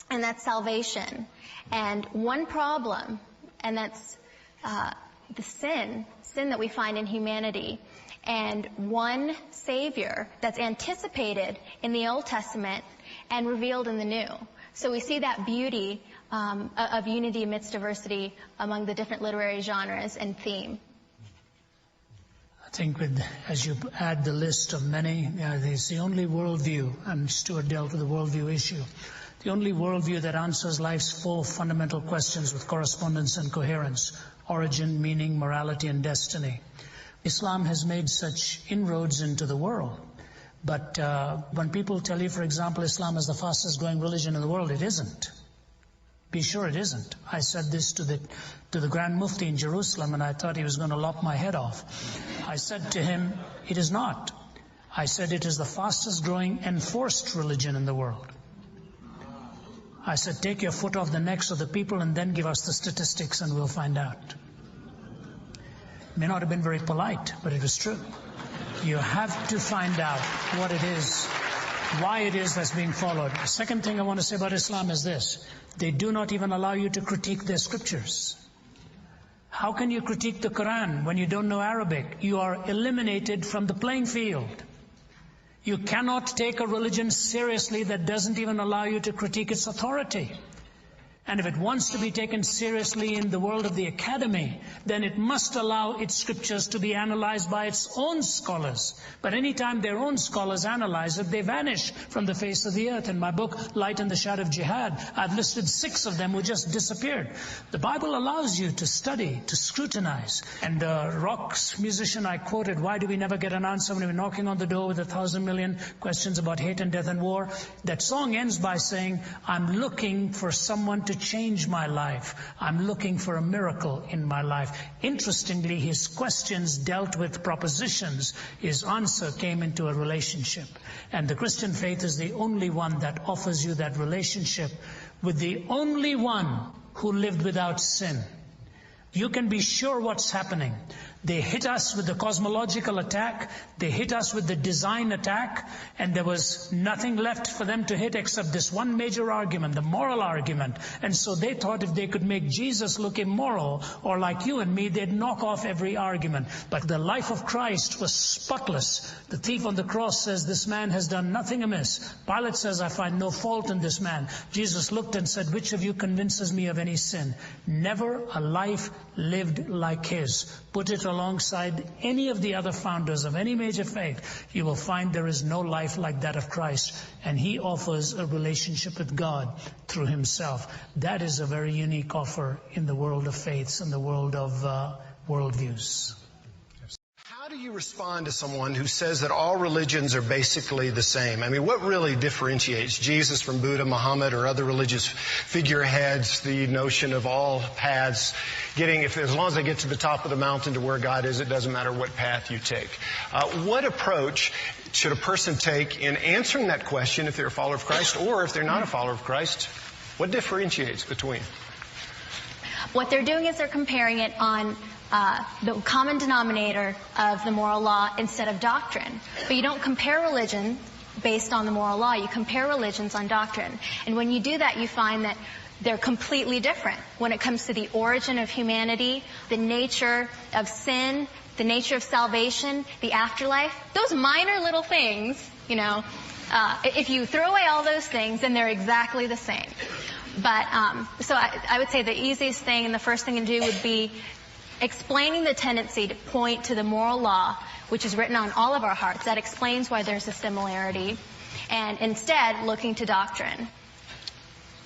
and that's salvation, and one problem, and that's the sin that we find in humanity, and one Savior that's anticipated in the Old Testament and revealed in the New. So we see that beauty of unity amidst diversity among the different literary genres and theme. I think as you add the list of many, it's the only worldview, and Stuart dealt with the worldview issue, the only worldview that answers life's four fundamental questions with correspondence and coherence: origin, meaning, morality, and destiny. Islam has made such inroads into the world. But when people tell you, for example, Islam is the fastest growing religion in the world, it isn't. Be sure it isn't. I said this to the Grand Mufti in Jerusalem, and I thought he was going to lop my head off. I said to him, it is not. I said it is the fastest growing enforced religion in the world. I said, take your foot off the necks of the people and then give us the statistics and we'll find out. It may not have been very polite, but it was true. You have to find out what it is why it is that's being followed. The second thing I want to say about Islam is this. They do not even allow you to critique their scriptures. How can you critique the Quran when you don't know Arabic? You are eliminated from the playing field. You cannot take a religion seriously that doesn't even allow you to critique its authority. And if it wants to be taken seriously in the world of the academy, then it must allow its scriptures to be analyzed by its own scholars. But anytime their own scholars analyze it, they vanish from the face of the earth. In my book, Light and the Shadow of Jihad, I've listed 6 of them who just disappeared. The Bible allows you to study, to scrutinize. And the rock musician I quoted, why do we never get an answer when we're knocking on the door with 1,000 million questions about hate and death and war? That song ends by saying, I'm looking for someone to change my life. I'm looking for a miracle in my life. Interestingly, his questions dealt with propositions. His answer came into a relationship. And the Christian faith is the only one that offers you that relationship with the only one who lived without sin. You can be sure what's happening. They hit us with the cosmological attack, they hit us with the design attack, and there was nothing left for them to hit except this one major argument, the moral argument. And so they thought if they could make Jesus look immoral, or like you and me, they'd knock off every argument. But the life of Christ was spotless. The thief on the cross says, this man has done nothing amiss. Pilate says, I find no fault in this man. Jesus looked and said, which of you convinces me of any sin? Never a life lived like his. Put it alongside any of the other founders of any major faith, you will find there is no life like that of Christ. And he offers a relationship with God through himself. That is a very unique offer in the world of faiths and the world of worldviews. How do you respond to someone who says that all religions are basically the same? I mean, what really differentiates Jesus from Buddha, Muhammad, or other religious figureheads? The notion of all paths as long as they get to the top of the mountain to where God is, it doesn't matter what path you take. What approach should a person take in answering that question if they're a follower of Christ, or if they're not a follower of Christ? What differentiates between? What they're doing is they're comparing it on the common denominator of the moral law instead of doctrine. But you don't compare religion based on the moral law. You compare religions on doctrine. And when you do that, you find that they're completely different when it comes to the origin of humanity, the nature of sin, the nature of salvation, the afterlife. Those minor little things, if you throw away all those things, then they're exactly the same. But so I would say the easiest thing and the first thing to do would be explaining the tendency to point to the moral law, which is written on all of our hearts. That explains why there's a similarity. And instead, looking to doctrine.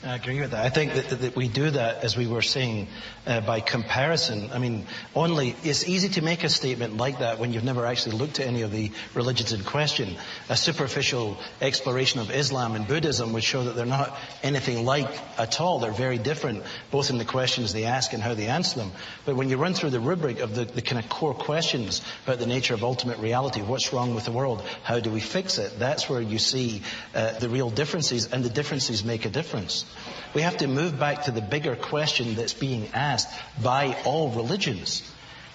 I agree with that. I think that we do that, as we were saying, by comparison. I mean, it's easy to make a statement like that when you've never actually looked at any of the religions in question. A superficial exploration of Islam and Buddhism would show that they're not anything like at all. They're very different, both in the questions they ask and how they answer them. But when you run through the rubric of the kind of core questions about the nature of ultimate reality, what's wrong with the world, how do we fix it, that's where you see the real differences, and the differences make a difference. We have to move back to the bigger question that's being asked by all religions.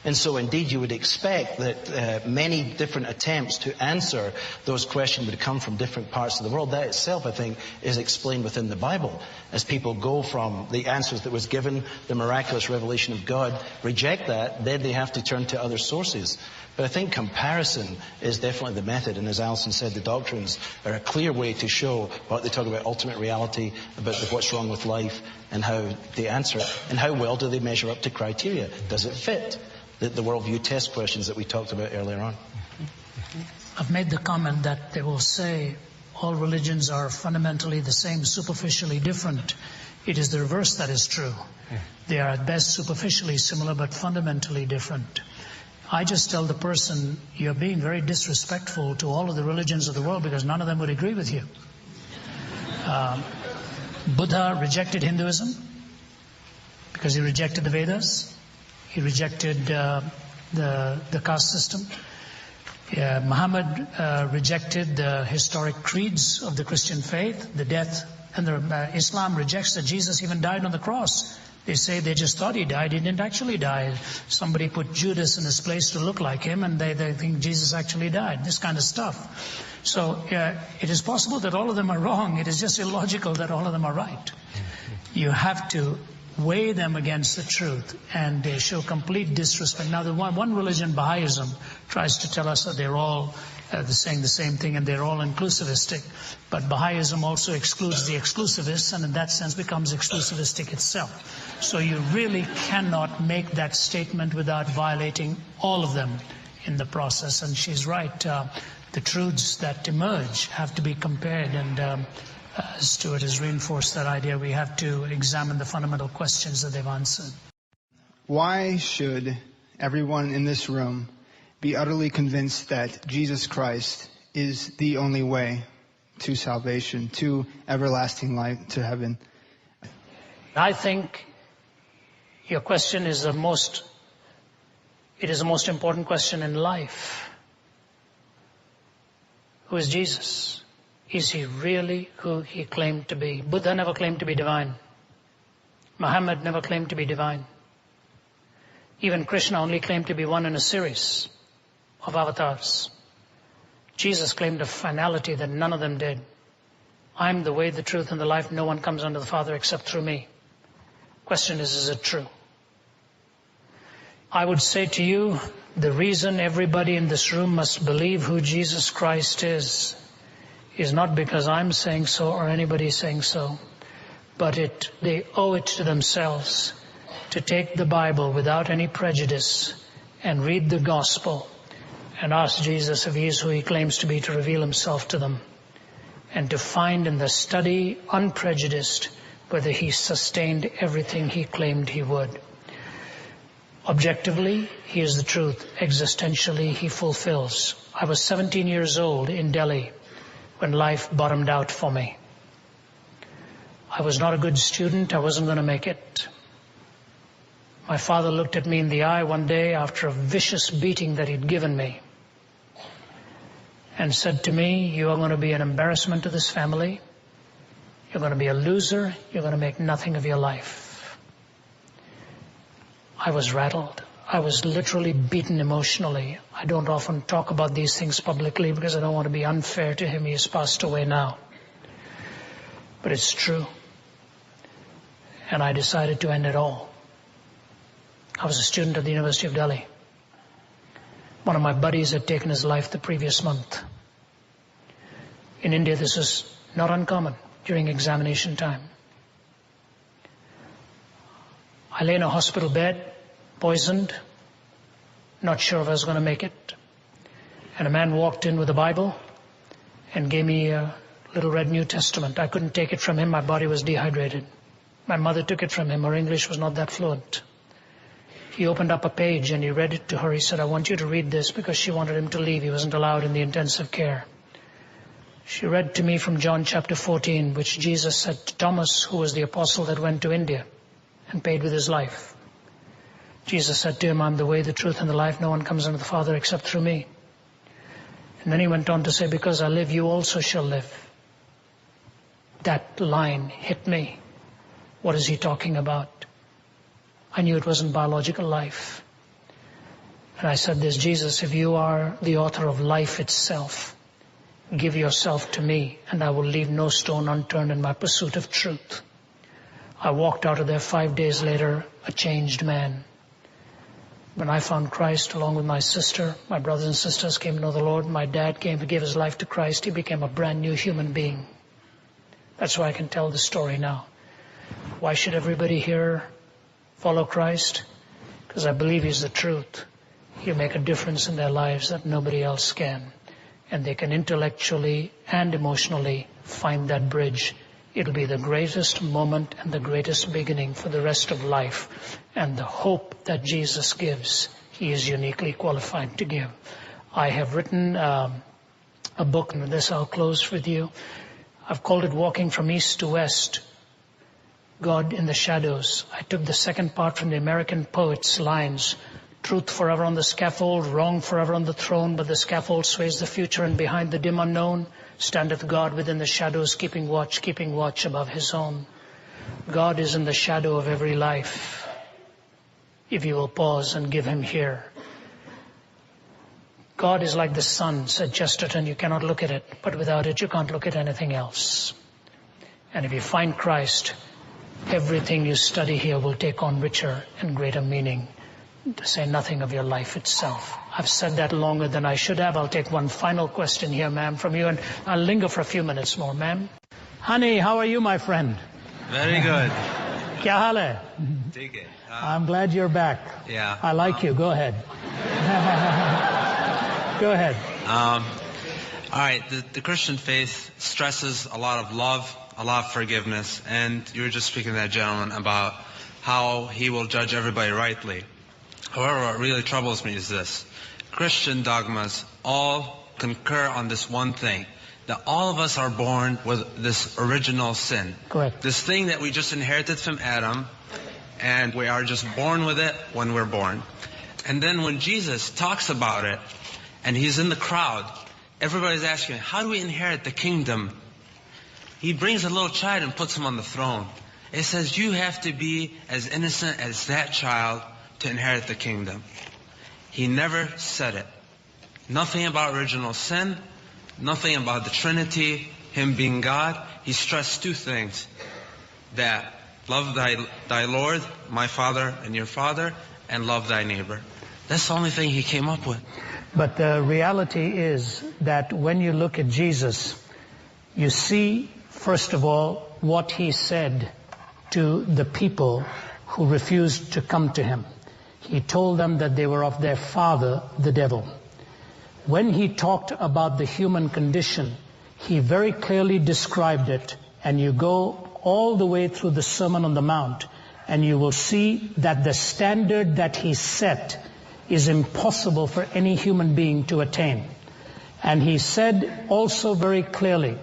And so indeed you would expect that many different attempts to answer those questions would come from different parts of the world. That itself, I think, is explained within the Bible. As people go from the answers that was given, the miraculous revelation of God, reject that, then they have to turn to other sources. But I think comparison is definitely the method. And as Alison said, the doctrines are a clear way to show what they talk about ultimate reality, about what's wrong with life, and how they answer it. And how well do they measure up to criteria? Does it fit the worldview test questions that we talked about earlier on? I've made the comment that they will say all religions are fundamentally the same, superficially different. It is the reverse that is true. They are at best superficially similar, but fundamentally different. I just tell the person, you're being very disrespectful to all of the religions of the world because none of them would agree with you. Buddha rejected Hinduism because he rejected the Vedas. He rejected the caste system. Muhammad rejected the historic creeds of the Christian faith, the death, and Islam rejects that Jesus even died on the cross They say they just thought he died. He didn't actually die. Somebody put Judas in his place to look like him, and they think Jesus actually died. This kind of stuff. So it is possible that all of them are wrong. It is just illogical that all of them are right. You have to weigh them against the truth, and they show complete disrespect. Now, the one religion, Baha'ism, tries to tell us that they're all saying the same thing and they're all inclusivistic. But Baha'ism also excludes the exclusivists, and in that sense becomes exclusivistic itself. So you really cannot make that statement without violating all of them in the process. And she's right. The truths that emerge have to be compared, and Stuart has reinforced that idea. We have to examine the fundamental questions that they've answered. Why should everyone in this room be utterly convinced that Jesus Christ is the only way to salvation, to everlasting life, to heaven? I think your question is the most important question in life. Who is Jesus? Is he really who he claimed to be? Buddha never claimed to be divine. Muhammad never claimed to be divine. Even Krishna only claimed to be one in a series of avatars. Jesus claimed a finality that none of them did. I'm the way, the truth, and the life. No one comes unto the Father except through me. Question is it true? I would say to you, the reason everybody in this room must believe who Jesus Christ is not because I'm saying so or anybody saying so, but they owe it to themselves to take the Bible without any prejudice and read the gospel and ask Jesus if he is who he claims to be, to reveal himself to them, and to find in the study, unprejudiced, whether he sustained everything he claimed he would. Objectively, he is the truth. Existentially, he fulfills. I was 17 years old in Delhi when life bottomed out for me. I was not a good student. I wasn't going to make it. My father looked at me in the eye one day after a vicious beating that he'd given me and said to me, "You are going to be an embarrassment to this family. You're going to be a loser. You're going to make nothing of your life." I was rattled. I was literally beaten emotionally. I don't often talk about these things publicly because I don't want to be unfair to him. He has passed away now. But it's true. And I decided to end it all. I was a student at the University of Delhi. One of my buddies had taken his life the previous month. In India, this is not uncommon during examination time. I lay in a hospital bed, poisoned, not sure if I was going to make it. And a man walked in with a Bible and gave me a little red New Testament. I couldn't take it from him. My body was dehydrated. My mother took it from him. Her English was not that fluent. He opened up a page and he read it to her. He said, "I want you to read this," because she wanted him to leave. He wasn't allowed in the intensive care. She read to me from John chapter 14, which Jesus said to Thomas, who was the apostle that went to India and paid with his life. Jesus said to him, "I'm the way, the truth, and the life. No one comes unto the Father except through me." And then he went on to say, "Because I live, you also shall live." That line hit me. What is he talking about? I knew it wasn't biological life. And I said this, "Jesus, if you are the author of life itself, give yourself to me, and I will leave no stone unturned in my pursuit of truth." I walked out of there 5 days later, a changed man. When I found Christ, along with my sister, my brothers and sisters came to know the Lord. My dad came to give his life to Christ. He became a brand new human being. That's why I can tell the story now. Why should everybody here follow Christ? Because I believe he's the truth. He'll make a difference in their lives that nobody else can. And they can intellectually and emotionally find that bridge. It'll be the greatest moment and the greatest beginning for the rest of life. And the hope that Jesus gives, he is uniquely qualified to give. I have written a book, and with this I'll close with you. I've called it Walking from East to West, God in the Shadows. I took the second part from the American poet's lines. Truth forever on the scaffold, wrong forever on the throne, but the scaffold sways the future, and behind the dim unknown standeth God within the shadows, keeping watch above his own. God is in the shadow of every life. If you will pause and give him here. God is like the sun, said Chesterton. You cannot look at it, but without it you can't look at anything else. And if you find Christ, everything you study here will take on richer and greater meaning, to say nothing of your life itself. I've said that longer than I should have. I'll take one final question here, ma'am, from you, and I'll linger for a few minutes more, ma'am. Honey, how are you, my friend? Very good. Kya haal hai? Take it. I'm glad you're back. Yeah. I like you. Go ahead. Go ahead. All right. The Christian faith stresses a lot of love, a lot of forgiveness, and you were just speaking to that gentleman about how he will judge everybody rightly. However, what really troubles me is this. Christian dogmas all concur on this one thing, that all of us are born with this original sin. Correct. This thing that we just inherited from Adam, and we are just born with it when we're born. And then when Jesus talks about it, and he's in the crowd, everybody's asking, how do we inherit the kingdom? He brings a little child and puts him on the throne. It says you have to be as innocent as that child to inherit the kingdom. He never said it. Nothing about original sin, nothing about the Trinity, him being God. He stressed two things. That love thy Lord, my Father and your Father, and love thy neighbor. That's the only thing he came up with. But the reality is that when you look at Jesus, you see, first of all, what he said to the people who refused to come to him. He told them that they were of their father, the devil. When he talked about the human condition, he very clearly described it, and you go all the way through the Sermon on the Mount, and you will see that the standard that he set is impossible for any human being to attain. And he said also very clearly,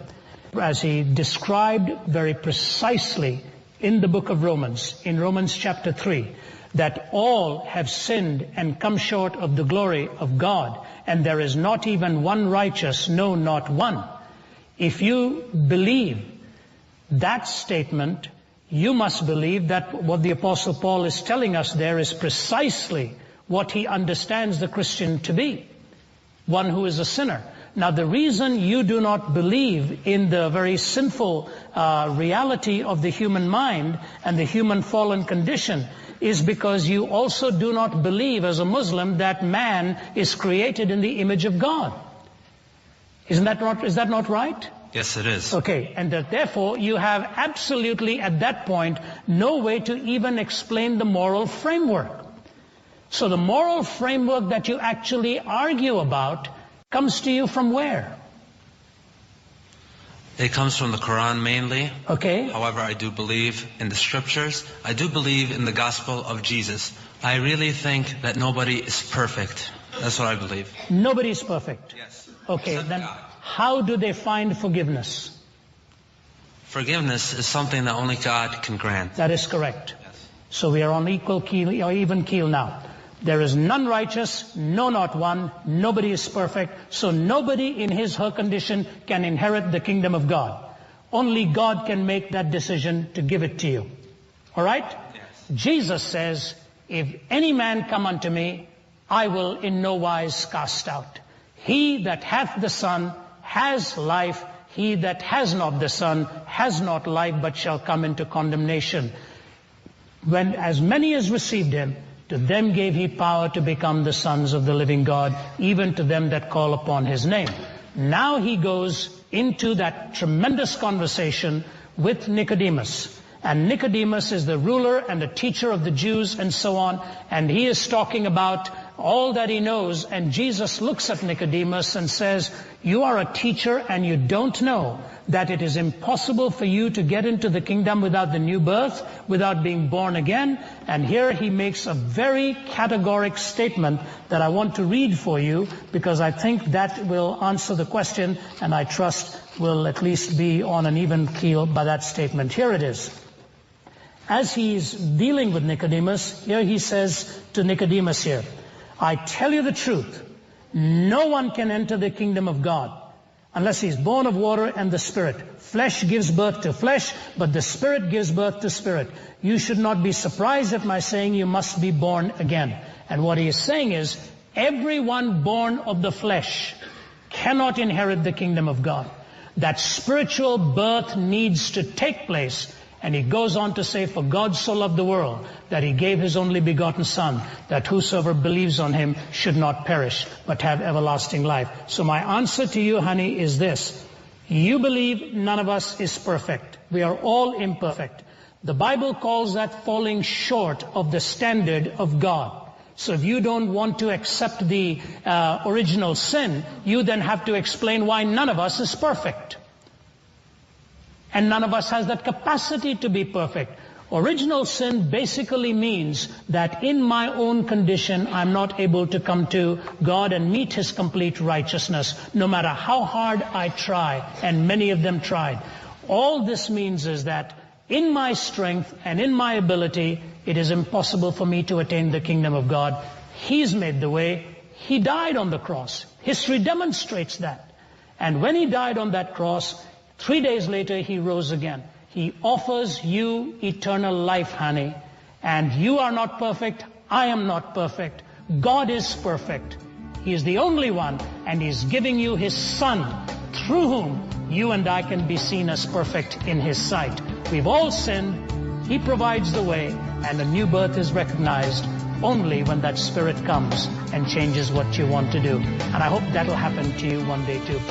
as he described very precisely in the book of Romans, in Romans chapter 3, that all have sinned and come short of the glory of God, and there is not even one righteous, no, not one. If you believe that statement, you must believe that what the Apostle Paul is telling us there is precisely what he understands the Christian to be, one who is a sinner. Now, the reason you do not believe in the very sinful reality of the human mind and the human fallen condition is because you also do not believe as a Muslim that man is created in the image of God. Is that not right? Yes, it is. Okay, and that therefore you have absolutely at that point no way to even explain the moral framework. So the moral framework that you actually argue about comes to you from where? It comes from the Quran mainly. Okay. However, I do believe in the scriptures. I do believe in the gospel of Jesus. I really think that nobody is perfect. That's what I believe. Nobody is perfect? Yes. Okay, Except then God. how do they find forgiveness? Forgiveness is something that only God can grant. That is correct. Yes. So we are on equal keel, or even keel now. There is none righteous, no, not one. Nobody is perfect. So nobody in his, her condition can inherit the kingdom of God. Only God can make that decision to give it to you. All right? Yes. Jesus says, if any man come unto me, I will in no wise cast out. He that hath the Son has life. He that has not the Son has not life, but shall come into condemnation. When as many as received him, to them gave he power to become the sons of the living God, even to them that call upon his name. Now he goes into that tremendous conversation with Nicodemus. And Nicodemus is the ruler and the teacher of the Jews and so on. And he is talking about all that he knows. And Jesus looks at Nicodemus and says, you are a teacher and you don't know that it is impossible for you to get into the kingdom without the new birth, without being born again. And here he makes a very categoric statement that I want to read for you, because I think that will answer the question, and I trust will at least be on an even keel by that statement. Here it is. As he's dealing with Nicodemus, here he says to Nicodemus here, I tell you the truth, no one can enter the kingdom of God unless he's born of water and the Spirit. Flesh gives birth to flesh, but the Spirit gives birth to spirit. You should not be surprised at my saying you must be born again. And what he is saying is, everyone born of the flesh cannot inherit the kingdom of God. That spiritual birth needs to take place. And he goes on to say, for God so loved the world that he gave his only begotten Son, that whosoever believes on him should not perish, but have everlasting life. So my answer to you, honey, is this. You believe none of us is perfect. We are all imperfect. The Bible calls that falling short of the standard of God. So if you don't want to accept the original sin, you then have to explain why none of us is perfect. And none of us has that capacity to be perfect. Original sin basically means that in my own condition, I'm not able to come to God and meet his complete righteousness, no matter how hard I try, and many of them tried. All this means is that in my strength and in my ability, it is impossible for me to attain the kingdom of God. He's made the way. He died on the cross. History demonstrates that. And when he died on that cross, 3 days later, he rose again. He offers you eternal life, honey. And you are not perfect. I am not perfect. God is perfect. He is the only one, and he's giving you his Son, through whom you and I can be seen as perfect in his sight. We've all sinned. He provides the way, and a new birth is recognized only when that Spirit comes and changes what you want to do. And I hope that'll happen to you one day too.